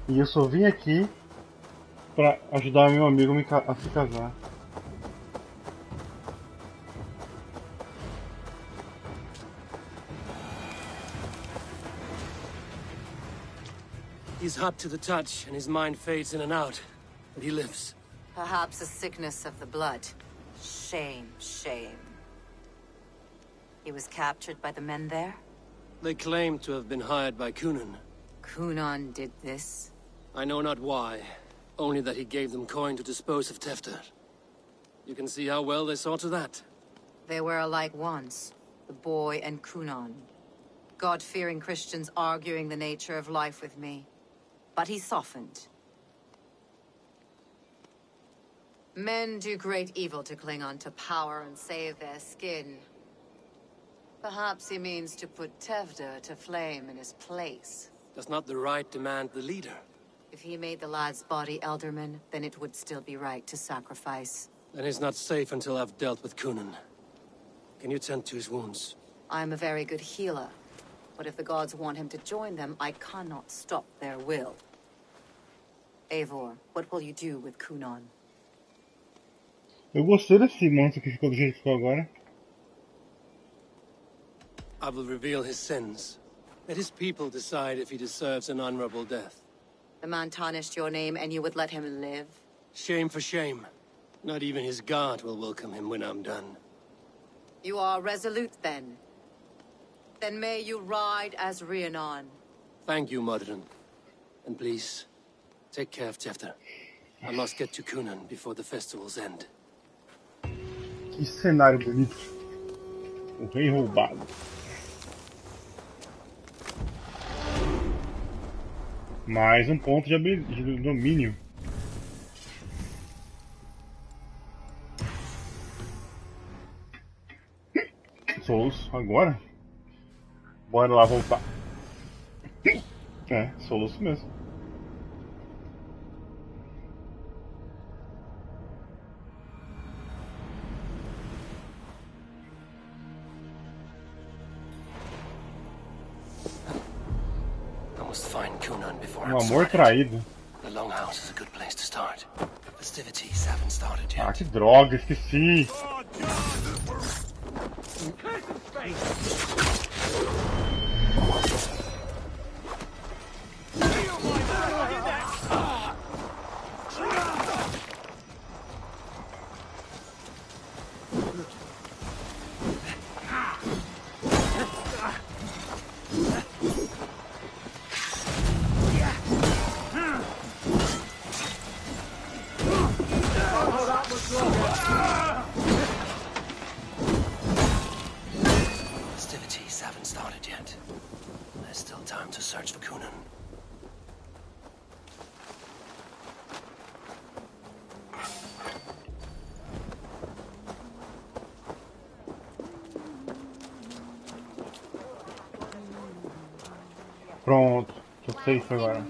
E eu só vim aqui pra ajudar meu amigo a se casar. He's hot to the touch, and his mind fades in and out. But he lives. Perhaps a sickness of the blood. Shame, shame. He was captured by the men there? They claim to have been hired by Kunan. Kunan did this? I know not why. Only that he gave them coin to dispose of Tefter. You can see how well they saw to that. They were alike once, the boy and Kunan. God-fearing Christians arguing the nature of life with me. But he softened. Men do great evil to cling on to power and save their skin. Perhaps he means to put Tevder to flame in his place. Does not the right demand the leader? If he made the lad's body Elderman, then it would still be right to sacrifice. Then he's not safe until I've dealt with Kunan. Can you tend to his wounds? I'm a very good healer. But if the gods want him to join them, I cannot stop their will. Eivor, what will you do with Kunan? Eu gostei desse monstro que ficou do jeito que ficou agora. I will reveal his sins. Let his people decide if he deserves an honorable death. The man tarnished your name and you would let him live? Shame for shame. Not even his god will welcome him when I'm done. You are resolute then. Then may you ride as Rhiannon. Thank you, Modern. And please, take care of Tefter. I must get to Kunan before the festivals end. Que cenário bonito. O rei roubado. Mais um ponto de domínio. Soluço agora? Bora lá voltar. É, soluço mesmo. Um amor traído. The Longhouse is a good place to start. Festivities haven't started yet. Ah, que droga, esqueci. Festivities haven't started yet. There's still time to search for Kunan. Pronto, tô safe agora.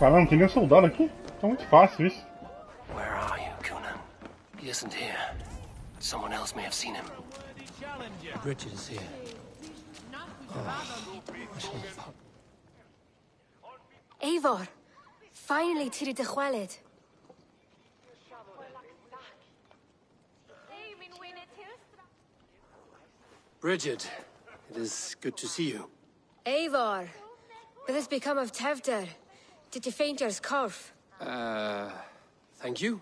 Caramba, não tem nenhum soldado aqui? Tá muito fácil isso. Where are you, Cunan? He isn't here. Someone else may have seen him. Bridget is here. Eivor, finally tiri de chwaled. Bridget, it is good to see you. Eivor, what has become of Tevder? Did you faint your scarf? Thank you.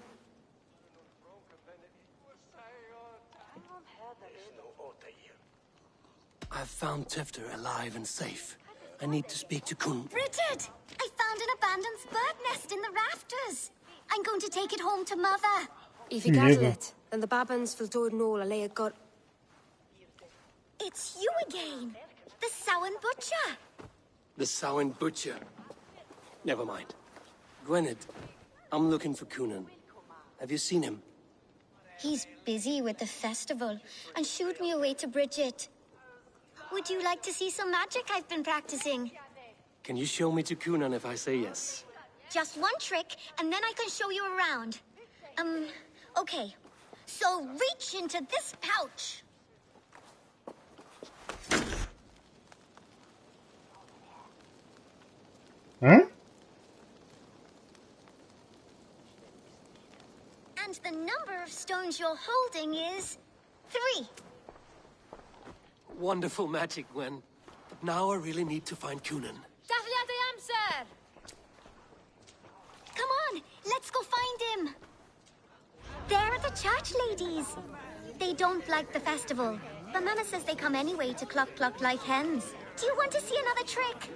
I've found Tefter alive and safe. I need to speak to Kun. Bridget! I found an abandoned bird nest in the rafters. I'm going to take it home to Mother. If you gather it, then the babans will do it all a got. It's you again. The Samhain Butcher. The Samhain Butcher. Never mind. Gwynedd, I'm looking for Cunan. Have you seen him? He's busy with the festival and shooed me away to Bridget. Would you like to see some magic I've been practicing? Can you show me to Cunan if I say yes? Just one trick, and then I can show you around. Okay. So reach into this pouch. Huh? And the number of stones you're holding is 3. Wonderful magic, Gwen. But now I really need to find Cunan. Come on, let's go find him. There are the church ladies. They don't like the festival, but Mama says they come anyway to cluck cluck like hens. Do you want to see another trick?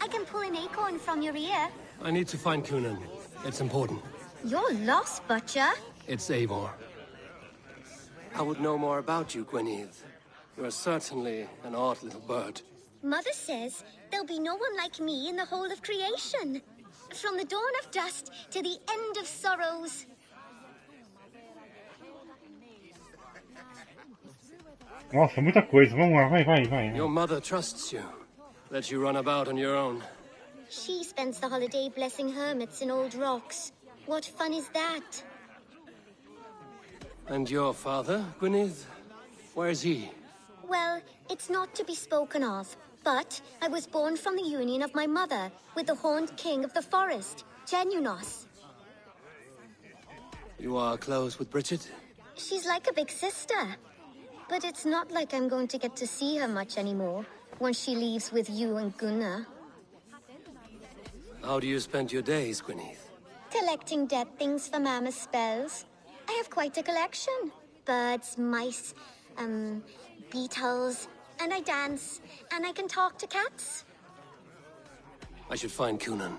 I can pull an acorn from your ear. I need to find Cunan. It's important. You're lost, Butcher. It's Eivor. I would know more about you, Gwynedd. You are certainly an odd little bird. Mother says there'll be no one like me in the whole of creation. From the dawn of dust to the end of sorrows. Nossa, muita coisa. Vamos lá, vai. Your mother trusts you. Lets you run about on your own. She spends the holiday blessing hermits in old rocks. What fun is that? And your father, Gwynedd? Where is he? Well, it's not to be spoken of, but I was born from the union of my mother with the horned king of the forest, Genunos. You are close with Bridget? She's like a big sister. But it's not like I'm going to get to see her much anymore once she leaves with you and Gunnar. How do you spend your days, Gwynedd? Collecting dead things for Mama's spells. I have quite a collection. Birds, mice, beetles, and I dance, and I can talk to cats. I should find Cunan.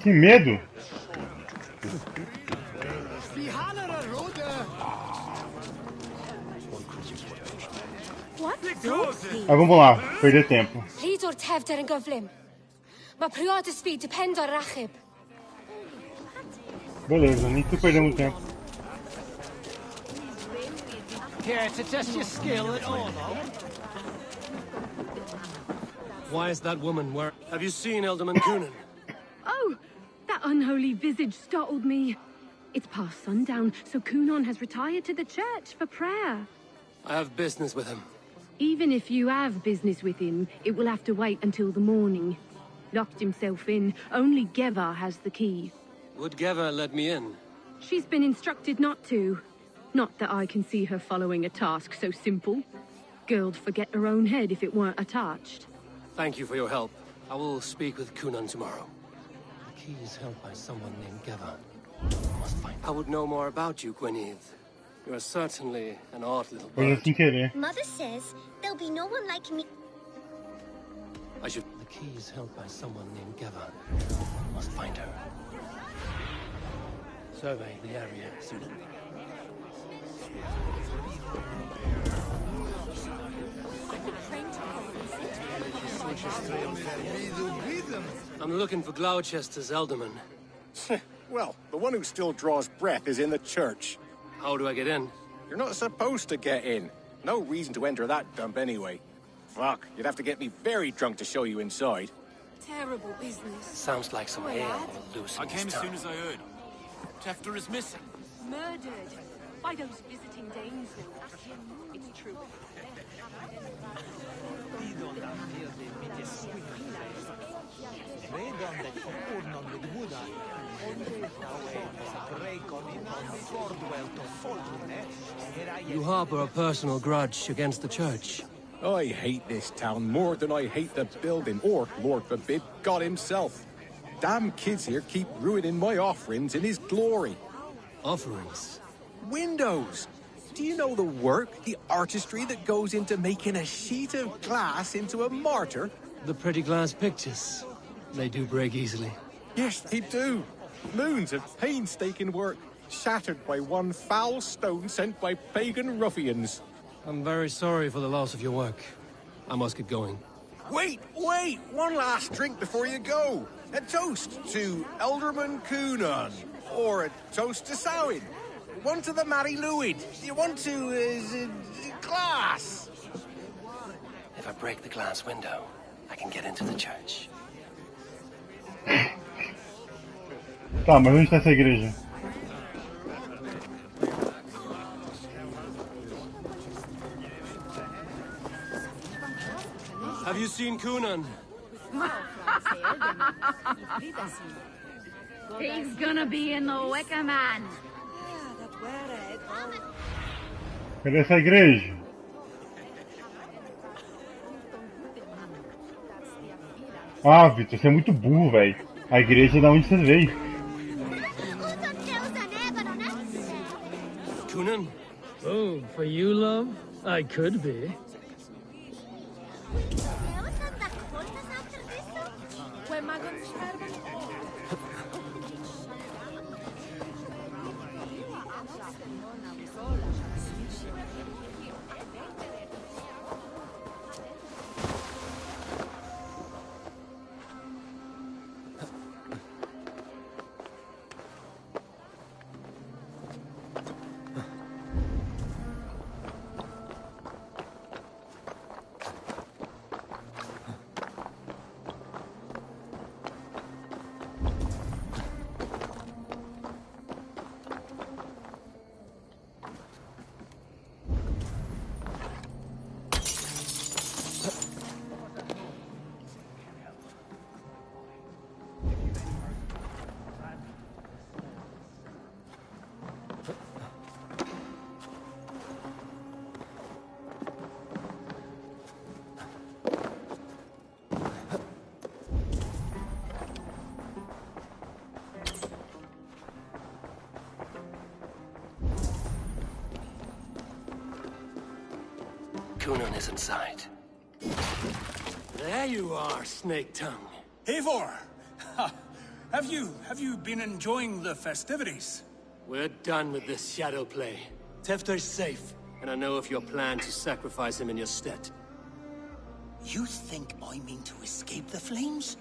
Que medo! Ah, vamos lá, perder tempo. Ridor Tevder and Govlim. Ma prior speed depend on Rachib. Beleza, nem tô perdendo tempo. Here to test your skill at all, Why is that woman where? Have you seen Elderman Cunan? Oh, that unholy visage startled me. It's past sundown, so Cunan has retired to the church for prayer. I have business with him. Even if you have business with him, it will have to wait until the morning. Locked himself in. Only Geva has the key. Would Geva let me in? She's been instructed not to. Not that I can see her following a task so simple. Girl'd forget her own head if it weren't attached. Thank you for your help. I will speak with Cunan tomorrow. The key is held by someone named Geva. Must find. I would know more about you, Gwynedd. You are certainly an odd little bird. Mother says there'll be no one like me. I should. The key is held by someone named Geva. Must find her. Survey the area, student. I'm looking for Gloucester's alderman. Well, the one who still draws breath is in the church. How do I get in? You're not supposed to get in. No reason to enter that dump anyway. Fuck, you'd have to get me very drunk to show you inside. Terrible business. Sounds like some ale loose. I came as soon as I heard. Tefter is missing. Murdered by those visiting Danes, no less. It's true. You harbor a personal grudge against the church. I hate this town more than I hate the building, or, Lord forbid, God himself. Damn kids here keep ruining my offerings in his glory. Offerings? Windows! Do you know the work, the artistry that goes into making a sheet of glass into a martyr? The pretty glass pictures. They do break easily. Yes, they do. Moons of painstaking work, shattered by one foul stone sent by pagan ruffians. I'm very sorry for the loss of your work. I must get going. Wait! One last drink before you go. A toast to Elderman Coonan. Or a toast to Samhain. One to the Mary Lwyd. You want to, glass? If I break the glass window, I can get into the church. Tá, mas onde tá essa igreja? Have you seen Coonan? He's gonna be in the Wicker Man. Cadê essa igreja? Ah, Vitor, você é muito burro, velho. A igreja é da onde você veio. Coonan? Oh, for you, love? I could be. Coonan is inside. There you are, Snake Tongue. Eivor! Have you been enjoying the festivities? We're done with this shadow play. Tefter's safe, and I know of your plan to sacrifice him in your stead. You think I mean to escape the flames?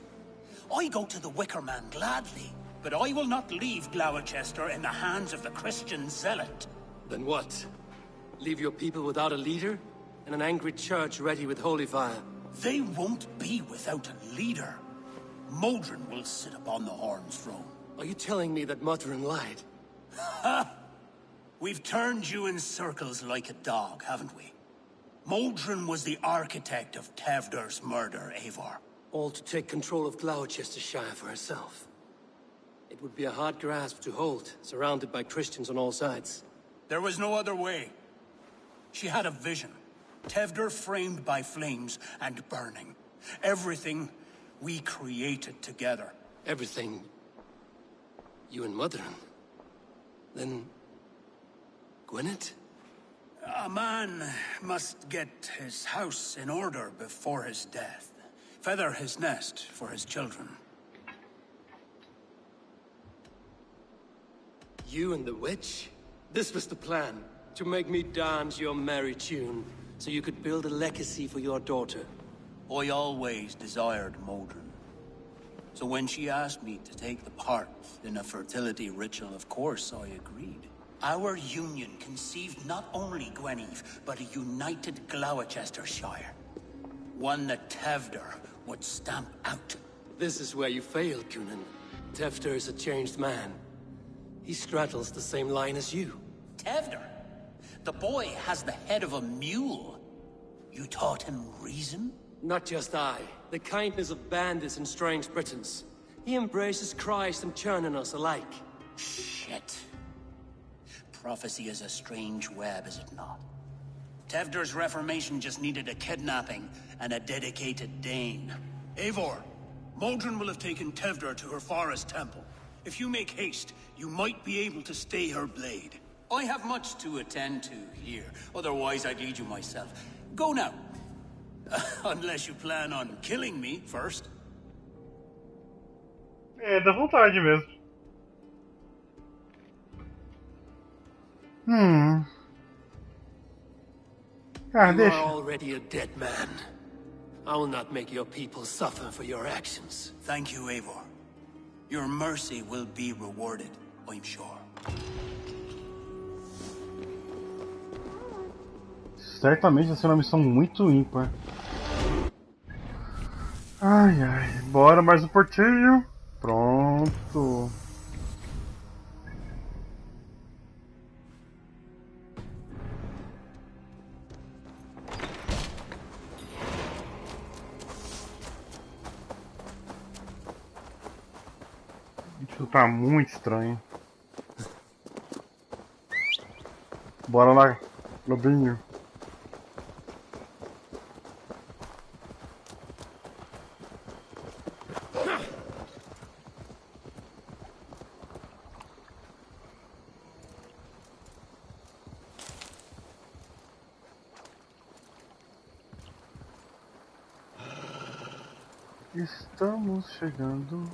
I go to the Wicker Man gladly, but I will not leave Gloucester in the hands of the Christian zealot. Then what? Leave your people without a leader? And an angry church ready with holy fire? They won't be without a leader. Modron will sit upon the Horn's throne. Are you telling me that Modron lied? Ha! We've turned you in circles like a dog, haven't we? Modron was the architect of Tevder's murder, Eivor. All to take control of Gloucestershire for herself. It would be a hard grasp to hold, surrounded by Christians on all sides. There was no other way. She had a vision. Tevder framed by flames and burning. Everything we created together. Everything? You and Modron? Then... Gwyneth? A man must get his house in order before his death. Feather his nest for his children. You and the witch? This was the plan. To make me dance your merry tune, so you could build a legacy for your daughter. I always desired Modron. So when she asked me to take the part in a fertility ritual, of course I agreed. Our union conceived not only Gweneve, but a united Gloucestershire. One that Tevder would stamp out. This is where you failed, Cunan. Tevder is a changed man. He straddles the same line as you. Tevder? The boy has the head of a mule. You taught him reason? Not just I. The kindness of bandits and strange Britons. He embraces Christ and churning us alike. Shit. Prophecy is a strange web, is it not? Tevder's reformation just needed a kidnapping and a dedicated Dane. Eivor, Modron will have taken Tevder to her forest temple. If you make haste, you might be able to stay her blade. I have much to attend to here, otherwise I'd lead you myself. Go now. Unless you plan on killing me first. É, dá vontade mesmo. Ah, You deixa. are already a dead man. I will not make your people suffer for your actions. Thank you, Eivor. Your mercy will be rewarded, I'm sure. Certamente vai ser uma missão muito ímpar. Ai, ai. Bora mais um portinho. Pronto. Isso tá muito estranho. Bora lá, lobinho. Estamos chegando.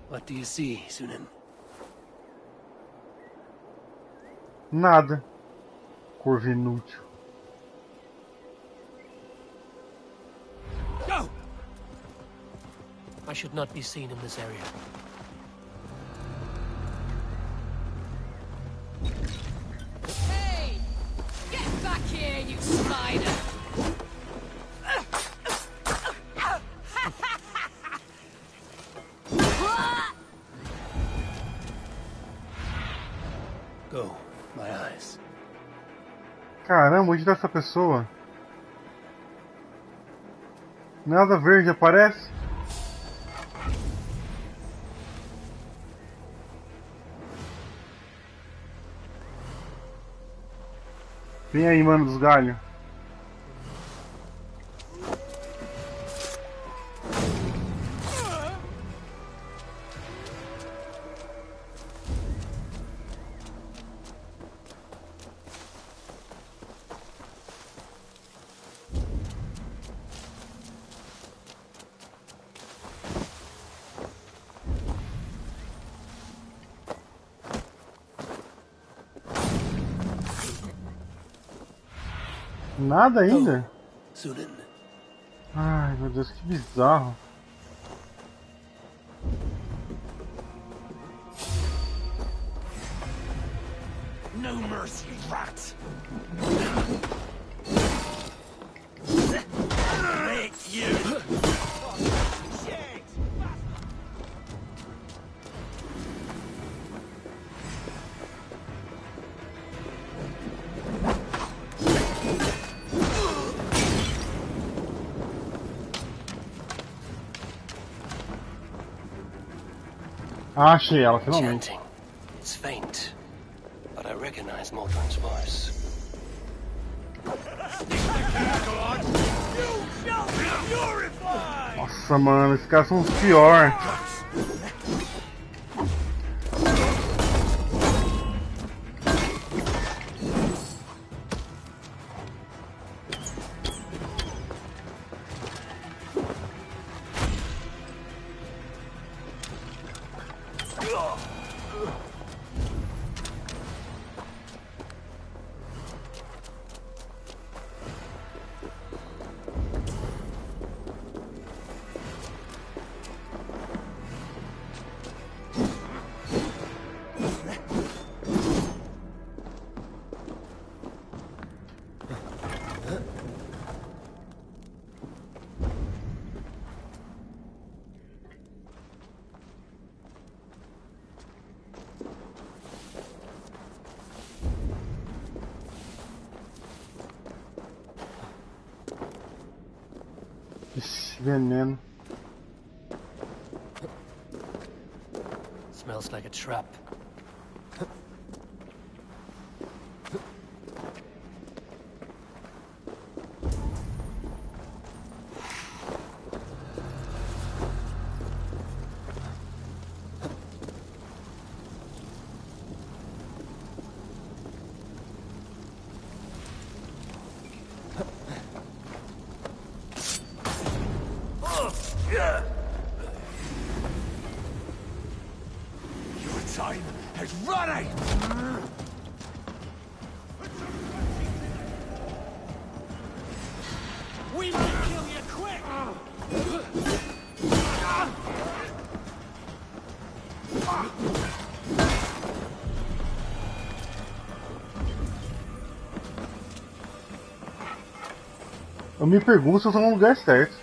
What do you see, Sunan? Nada. Curva inútil. Go! I should not be seen in this area. Hey! Get back here, you spider! Go, my eyes. Caramba, onde tá essa pessoa? Nada verde aparece? Vem aí, mano dos galhos. Nada ainda? Sunan. Ai, meu Deus, que bizarro. No mercy, rat! Make you! Ah, achei ela, finalmente. Chanting. It's faint, but I recognize Modron's voice. Nossa, mano, esses caras são os piores. Veneno. Smells like a trap. Your time has run out! We might kill you quick! Eu me pergunto se eu tô no lugar certo.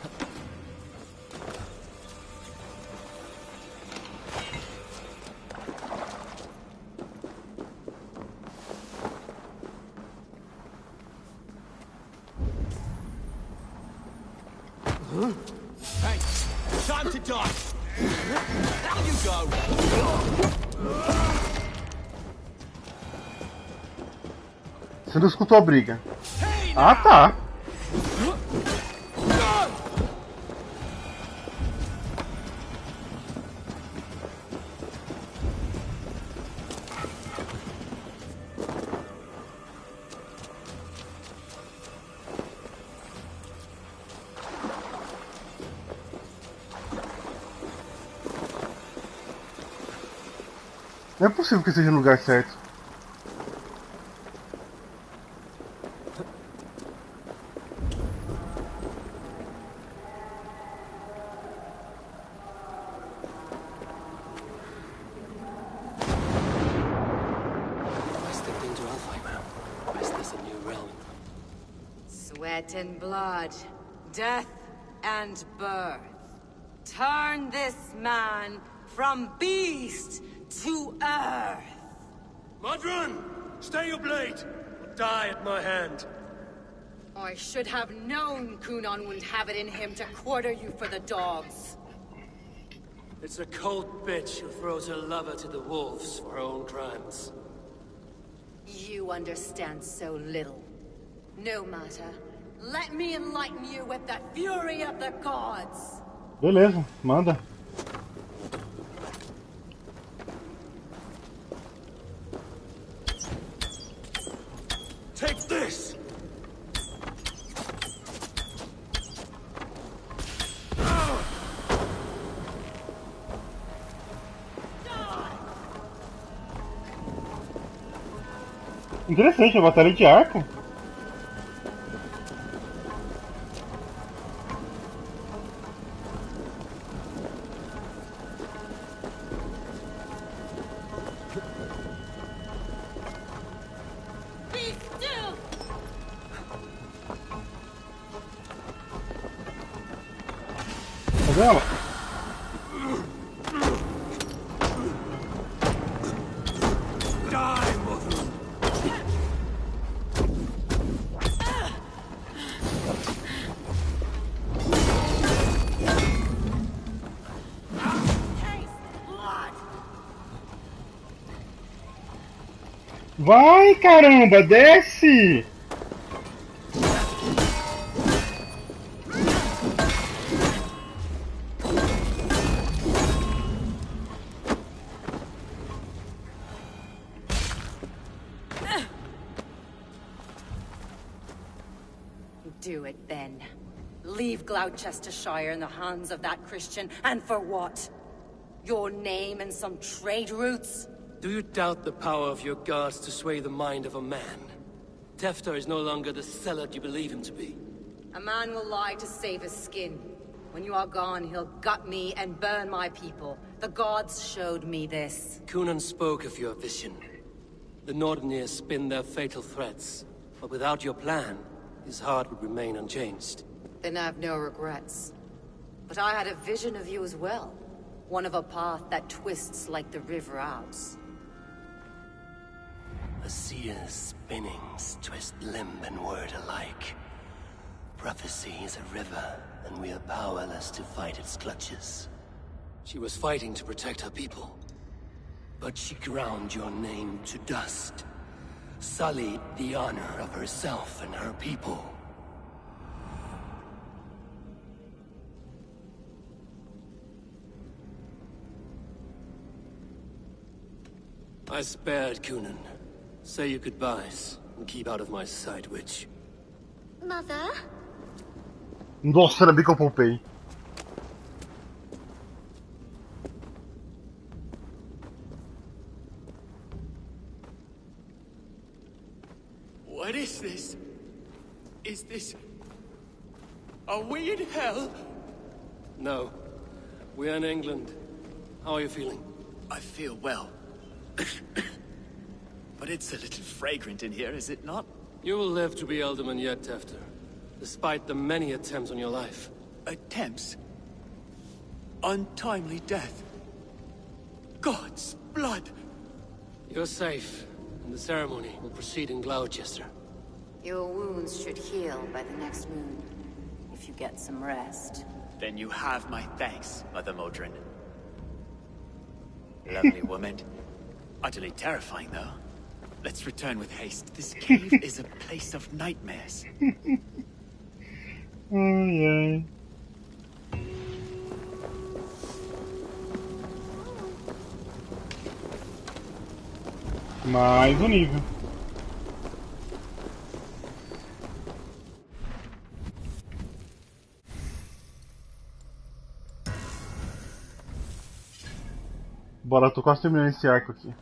Hey, time to die! Down you go! Você não escutou a briga? Ah, tá. Não é possível que esteja no lugar certo. Sweat and blood, death and birth. Turn this man from beast to earth. Modron, stay your blade, or die at my hand. I should have known Kunon wouldn't have it in him to quarter you for the dogs. It's a cold bitch who throws her lover to the wolves for her own crimes. You understand so little. No matter. Let me enlighten you with the fury of the gods. Beleza, manda. Take this! Interessante, a batalha de arco. Cadê ela? Vai, caramba, desce! Do it then. Leave Gloucestershire in the hands of that Christian, and for what? Your name and some trade routes? Do you doubt the power of your gods to sway the mind of a man? Tefter is no longer the zealot you believe him to be. A man will lie to save his skin. When you are gone, he'll gut me and burn my people. The gods showed me this. Cunan spoke of your vision. The Nordenir spin their fatal threats, but without your plan, his heart would remain unchanged. Then I have no regrets. But I had a vision of you as well. One of a path that twists like the river Ouse. A seer's spinnings twist limb and word alike. Prophecy is a river, and we are powerless to fight its clutches. She was fighting to protect her people, but she ground your name to dust, sullied the honor of herself and her people. I spared Cunan. Say your goodbyes, and keep out of my sight, witch. Mother? Nossa, era bem que eu poupei. What is this? Is this... Are we in hell? No. We're in England. How are you feeling? I feel well. But it's a little fragrant in here, is it not? You will live to be Alderman yet, Tefter. Despite the many attempts on your life. Attempts? Untimely death? God's blood! You're safe, and the ceremony will proceed in Gloucester. Your wounds should heal by the next moon, if you get some rest. Then you have my thanks, Mother Modron. Lovely woman. Utterly terrifying, though. Let's return with haste. This cave is a place of nightmares. Ai, ai. Mais um nível. Bora, tô quase terminando esse arco aqui.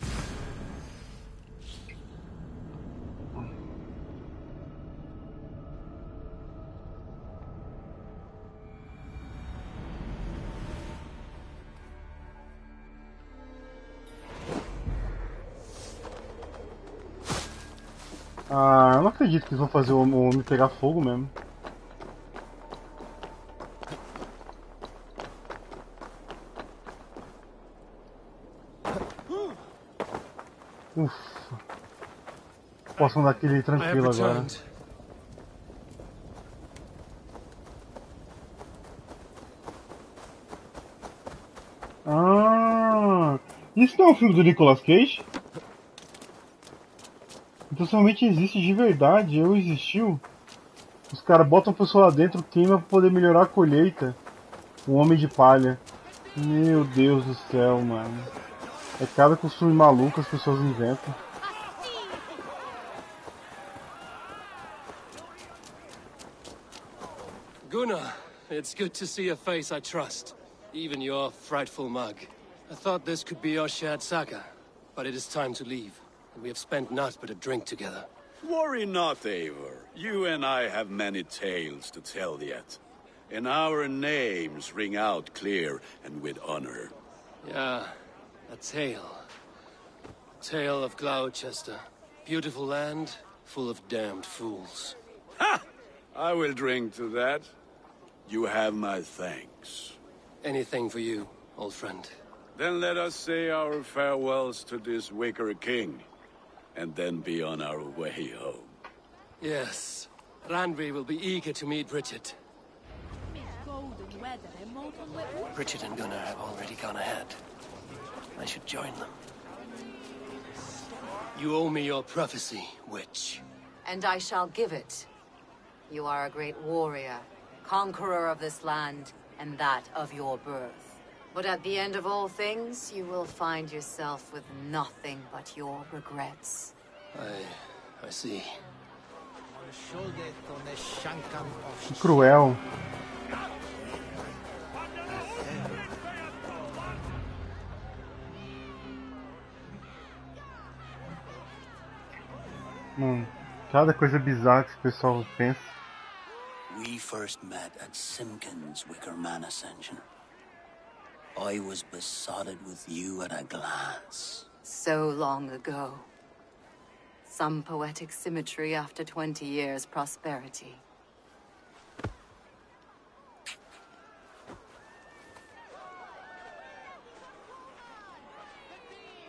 Ah, eu não acredito que eles vão fazer o homem pegar fogo mesmo. Ufa. Posso andar aquele tranquilo agora. Ah, isso não é um filme do Nicolas Cage? Então somente existe de verdade, ou existiu. Os caras botam a pessoa lá dentro, queima pra poder melhorar a colheita. O Homem de Palha. Meu Deus do céu, mano. É cada costume maluco as pessoas inventam. Gunnar, it's good to see a face I trust. Even your frightful mug. I thought this could be our shared saga, but it is time to leave. We have spent naught but a drink together. Worry not, Eivor. You and I have many tales to tell yet. And our names ring out clear and with honor. Yeah, a tale. Tale of Gloucester. Beautiful land, full of damned fools. Ha! I will drink to that. You have my thanks. Anything for you, old friend. Then let us say our farewells to this wicker king. And then be on our way home. Yes. Randvi will be eager to meet Bridget. Bridget and Gunnar have already gone ahead. I should join them. You owe me your prophecy, witch. And I shall give it. You are a great warrior, conqueror of this land, and that of your birth. But at the end of all things, you will find yourself with nothing but your regrets. I see. Que cruel. Mano, cada coisa bizarra que esse pessoal pensa. We first met at Simpkins' Wickerman Ascension. I was besotted with you at a glance. So long ago. Some poetic symmetry after 20 years' prosperity.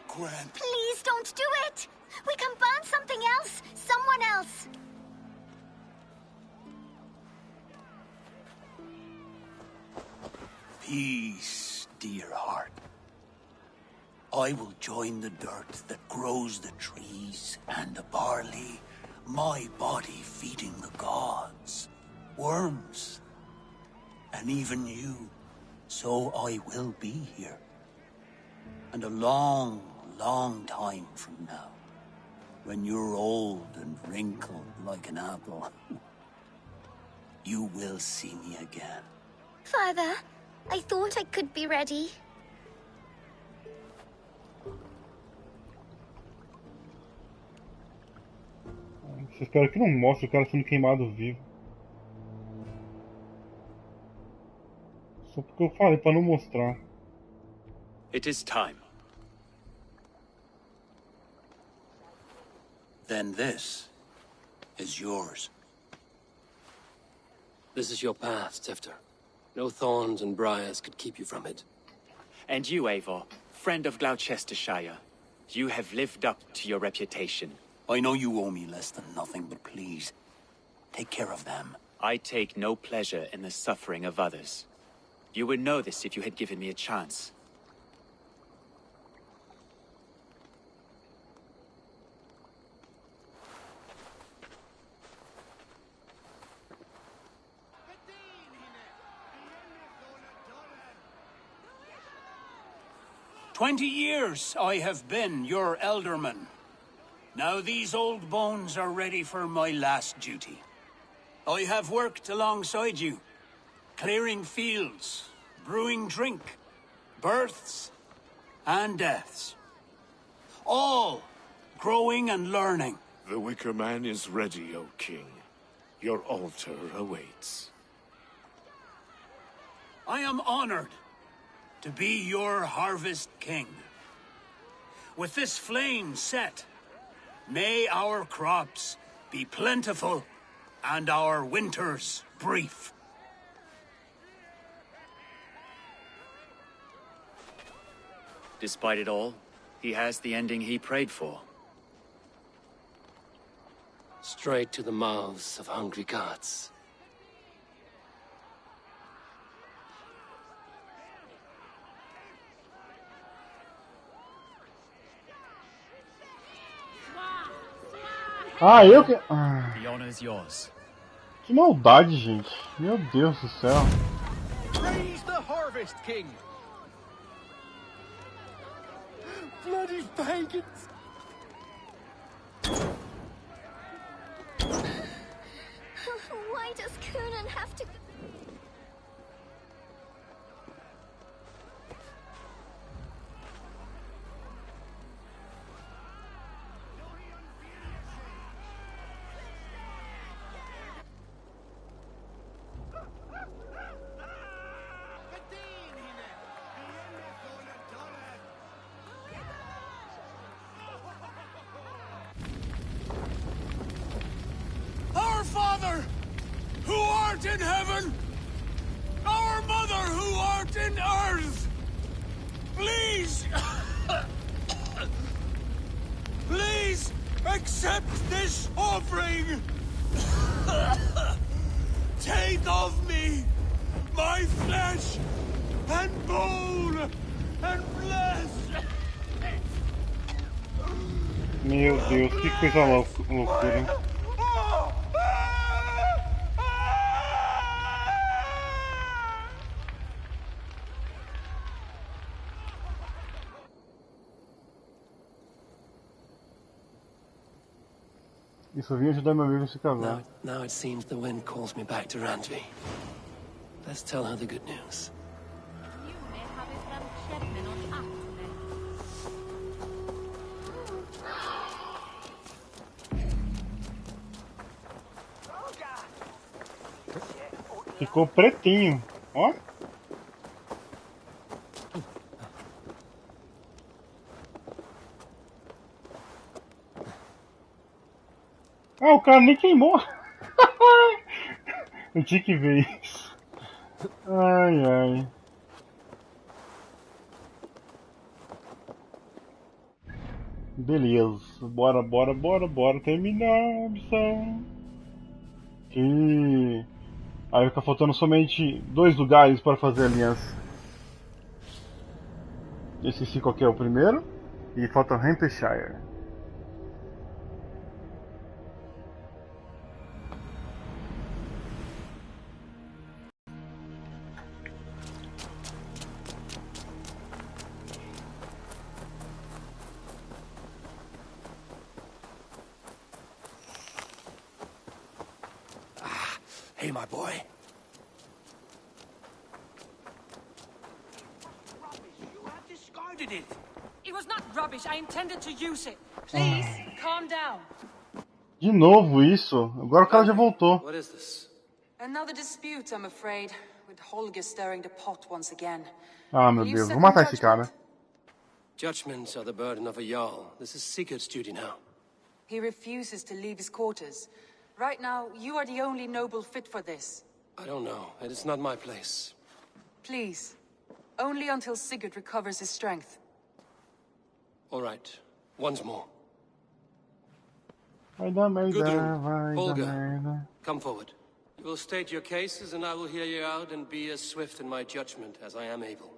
Gwen. Please don't do it! We can burn something else! Someone else! Peace, dear heart. I will join the dirt that grows the trees and the barley, my body feeding the gods, worms, and even you. So I will be here. And a long, long time from now, when you're old and wrinkled like an apple, you will see me again. Father, I thought I could be ready. Só espero que não mostre o cara sendo queimado vivo. Só porque eu falei pra não mostrar. It is time. Then this is yours. This is your path, Tifter. No thorns and briars could keep you from it. And you, Eivor, friend of Gloucestershire, you have lived up to your reputation. I know you owe me less than nothing, but please, take care of them. I take no pleasure in the suffering of others. You would know this if you had given me a chance. "20 years I have been your elderman. Now these old bones are ready for my last duty. I have worked alongside you, clearing fields, brewing drink, births and deaths. All growing and learning. The Wicker Man is ready, O King. Your altar awaits. I am honored to be your Harvest King. With this flame set, may our crops be plentiful and our winters brief. Despite it all, he has the ending he prayed for. Straight to the mouths of hungry gods. Ah, eu que. The honor is yours. Que maldade, gente. Meu Deus do céu. Praise the Harvest King! Bloody pagans! Why does Coonan have to... Our Father, who art in heaven, our Mother, who art in earth, please, please accept this offering. Take of me my flesh and bone and bless. Meu Deus, que coisa loucura. Isso vinha ajudar meu amigo a se casar. Now it seems the wind calls me back to Randvi. Let's tell her the good news. Ficou pretinho, ó. Ah, o cara nem queimou. Eu tinha que ver isso. Ai, ai. Beleza. Bora terminar a missão. E aí fica faltando somente 2 lugares para fazer a aliança. Esqueci qual que é o primeiro. E falta Gloucestershire. Hey, my boy. You have discarded it. It was not rubbish. I intended to use it. Please, calm down. De novo isso. Agora o cara já voltou. What is this? Another dispute, I'm afraid, with Holger stirring the pot once again. Ah, meu Deus. Vou matar esse cara. Judgments are the burden of a Jarl. This is Sigurd's duty now. He refuses to leave his quarters. Right now, you are the only noble fit for this. I don't know. It is not my place. Please. Only until Sigurd recovers his strength. All right. Once more. Vai dar merda, Gudrun, vai dar Holger, merda. come forward. You will state your cases and I will hear you out and be as swift in my judgment as I am able.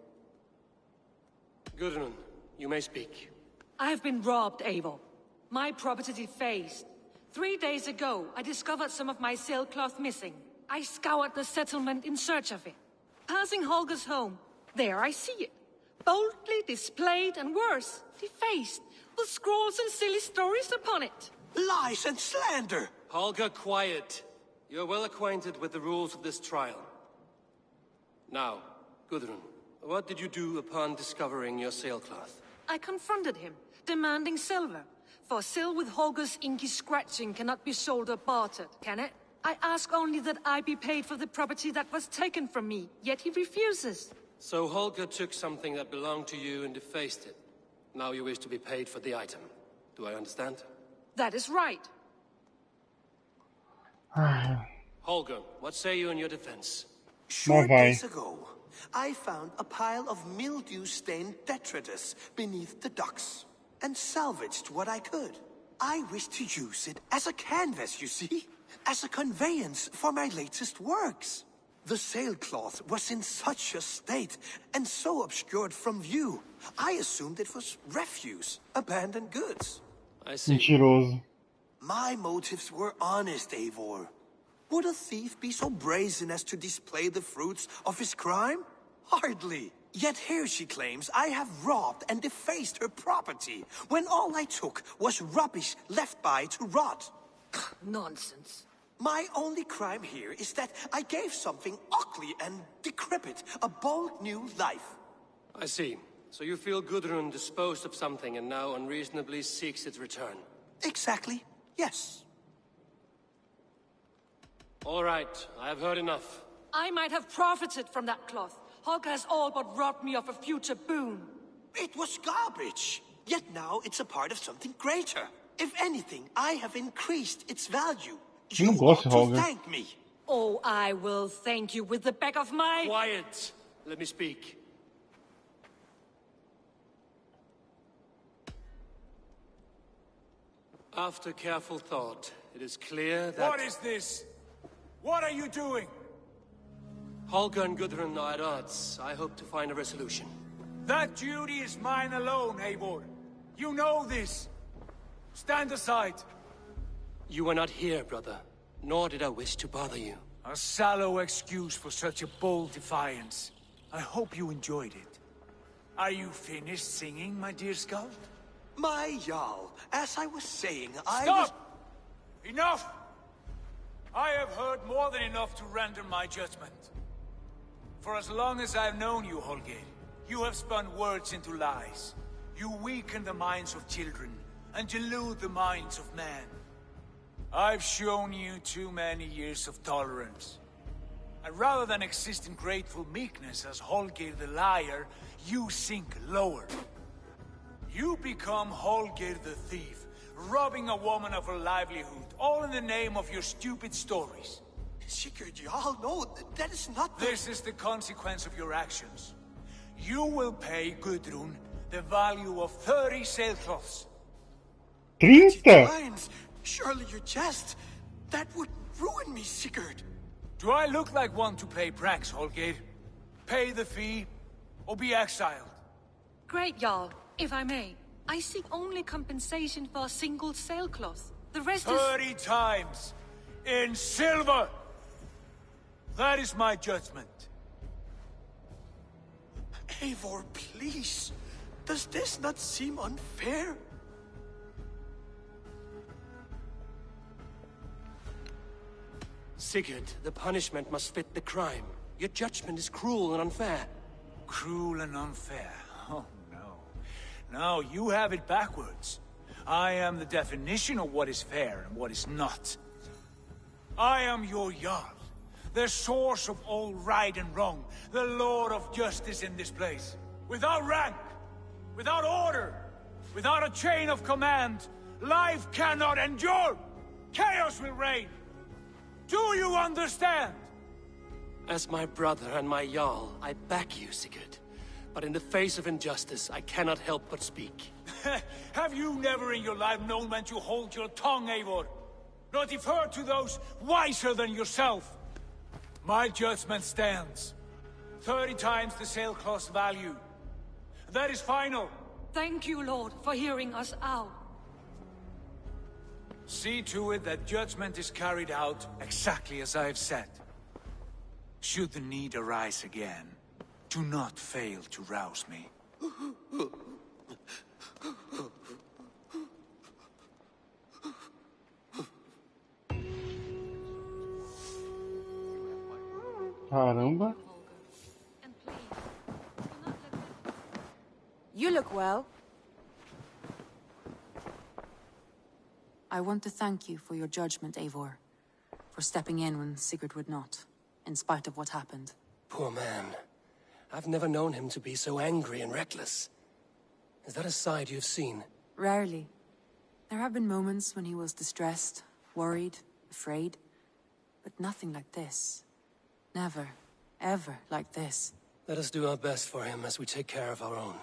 Gudrun, you may speak. I have been robbed, Eivor. My property defaced. 3 days ago, I discovered some of my sailcloth missing. I scoured the settlement in search of it. Passing Holger's home, there I see it. Boldly displayed and worse, defaced, with scrolls and silly stories upon it. Lies and slander! Holger, quiet. You're well acquainted with the rules of this trial. Now, Gudrun, what did you do upon discovering your sailcloth? I confronted him, demanding silver. For sil with Holger's inky scratching cannot be sold or bartered, can it? I ask only that I be paid for the property that was taken from me, yet he refuses. So Holger took something that belonged to you and defaced it. Now you wish to be paid for the item. Do I understand? That is right. Holger, what say you in your defense? Short days ago, I found a pile of mildew-stained detritus beneath the docks, and salvaged what I could. I wish to use it as a canvas, you see? As a conveyance for my latest works. The sailcloth was in such a state, and so obscured from view, I assumed it was refuse, abandoned goods. I see. Mentiroso. My motives were honest, Eivor. Would a thief be so brazen as to display the fruits of his crime? Hardly. Yet here she claims I have robbed and defaced her property, when all I took was rubbish left by to rot. Nonsense. My only crime here is that I gave something ugly and decrepit a bold new life. I see. So you feel Gudrun disposed of something and now unreasonably seeks its return? Exactly, yes. All right, I have heard enough. I might have profited from that cloth. Holger has all but robbed me of a future boon. It was garbage. Yet now it's a part of something greater. If anything, I have increased its value. You ought to thank me. Oh, I will thank you with the back of my... Quiet! Let me speak. After careful thought, it is clear that... What is this? What are you doing? Holger and Gudrun are at odds. I hope to find a resolution. That duty is mine alone, Eivor. You know this. Stand aside. You were not here, brother. Nor did I wish to bother you. A sallow excuse for such a bold defiance. I hope you enjoyed it. Are you finished singing, my dear Skald? My Jarl, as I was saying, Stop! Enough! I have heard more than enough to render my judgment. For as long as I've known you, Holger, you have spun words into lies. You weaken the minds of children, and delude the minds of men. I've shown you too many years of tolerance. And rather than exist in grateful meekness as Holgeir the liar, you sink lower. You become Holgeir the thief, robbing a woman of her livelihood, all in the name of your stupid stories. Sigurd, you all know that is not the... This is the consequence of your actions. You will pay Gudrun the value of 30 sailcloths. 30? Lions, surely you jest. That would ruin me, Sigurd. Do I look like one to play pranks, Holgeir? Pay the fee, or be exiled. Great, Jarl. If I may, I seek only compensation for a single sailcloth. The rest is... 30 times! In silver! That is my judgment. Eivor, please. Does this not seem unfair? Sigurd, the punishment must fit the crime. Your judgment is cruel and unfair. Cruel and unfair? Oh, no. No, you have it backwards. I am the definition of what is fair and what is not. I am your Jarl, the source of all right and wrong, the Lord of justice in this place. Without rank, without order, without a chain of command, life cannot endure. Chaos will reign. Do you understand? As my brother and my Jarl, I back you, Sigurd. But in the face of injustice, I cannot help but speak. Have you never in your life known when to hold your tongue, Eivor? Nor defer to those wiser than yourself? My judgment stands. 30 times the sailcloth's value. That is final. Thank you, Lord, for hearing us out. See to it that judgment is carried out exactly as I have said. Should the need arise again, do not fail to rouse me. Caramba. You look well. I want to thank you for your judgment, Eivor. For stepping in when Sigurd would not, in spite of what happened. Poor man. I've never known him to be so angry and reckless. Is that a side you've seen? Rarely. There have been moments when he was distressed, worried, afraid. But nothing like this. Never, ever like this. Let us do our best for him as we take care of our own.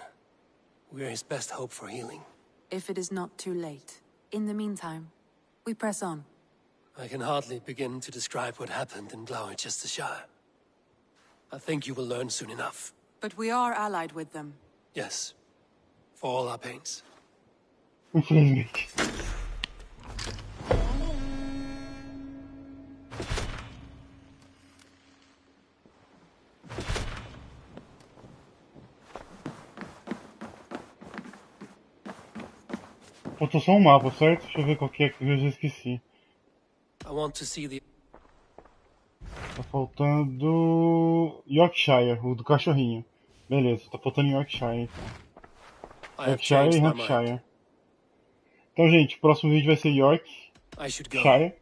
We're his best hope for healing. If it is not too late. In the meantime, we press on. I can hardly begin to describe what happened in Gloucestershire. I think you will learn soon enough. But we are allied with them. Yes. For all our pains. Infelizmente. Faltou só um mapa, certo? Deixa eu ver qual que é que eu já esqueci. I want to see the... Tá faltando... Yorkshire, o do cachorrinho. Beleza, tá faltando Yorkshire. Yorkshire e Hampshire. Então, gente, o próximo vídeo vai ser Yorkshire.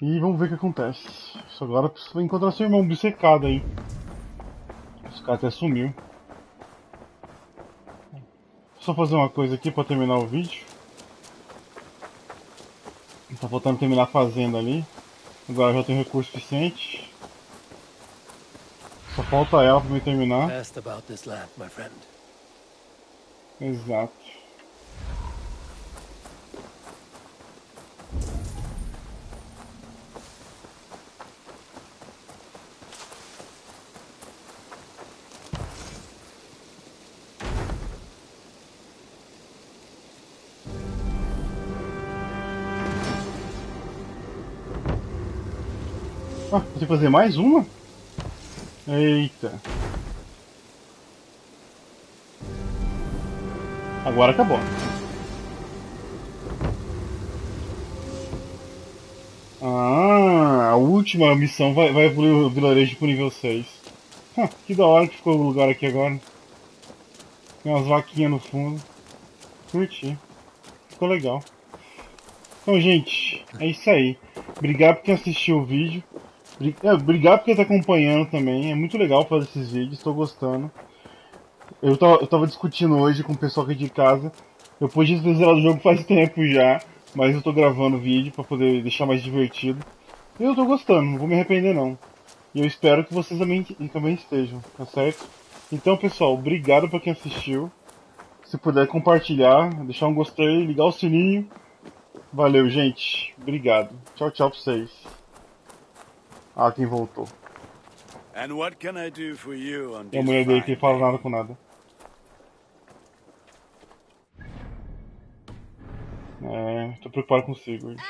E vamos ver o que acontece. Só agora preciso encontrar seu irmão obcecado aí. Esse cara até sumiu. Só fazer uma coisa aqui pra terminar o vídeo. Tá faltando terminar a fazenda ali. Agora já tenho recurso suficiente. Só falta ela pra me terminar. Exato. Ah, vou ter que fazer mais uma? Eita. Agora acabou. Ah, a última missão vai evoluir o vilarejo pro nível 6. Que da hora que ficou o lugar aqui agora. Tem umas vaquinhas no fundo. Curti. Ficou legal. Então, gente, é isso aí. Obrigado por quem assistiu o vídeo. Obrigado por quem tá acompanhando também. É muito legal fazer esses vídeos, tô gostando. Eu tava discutindo hoje com o pessoal aqui de casa. Eu podia ter zerado o jogo faz tempo já, mas eu tô gravando o vídeo pra poder deixar mais divertido. E eu tô gostando, não vou me arrepender não. E eu espero que vocês também estejam, tá certo? Então, pessoal, obrigado pra quem assistiu. Se puder compartilhar, deixar um gostei, ligar o sininho. Valeu, gente. Obrigado. Tchau, tchau pra vocês. Ah, quem voltou. And what can I do for you on E a this mulher dele que fine fala day? nada com nada. Tô preocupado com o Sigurd.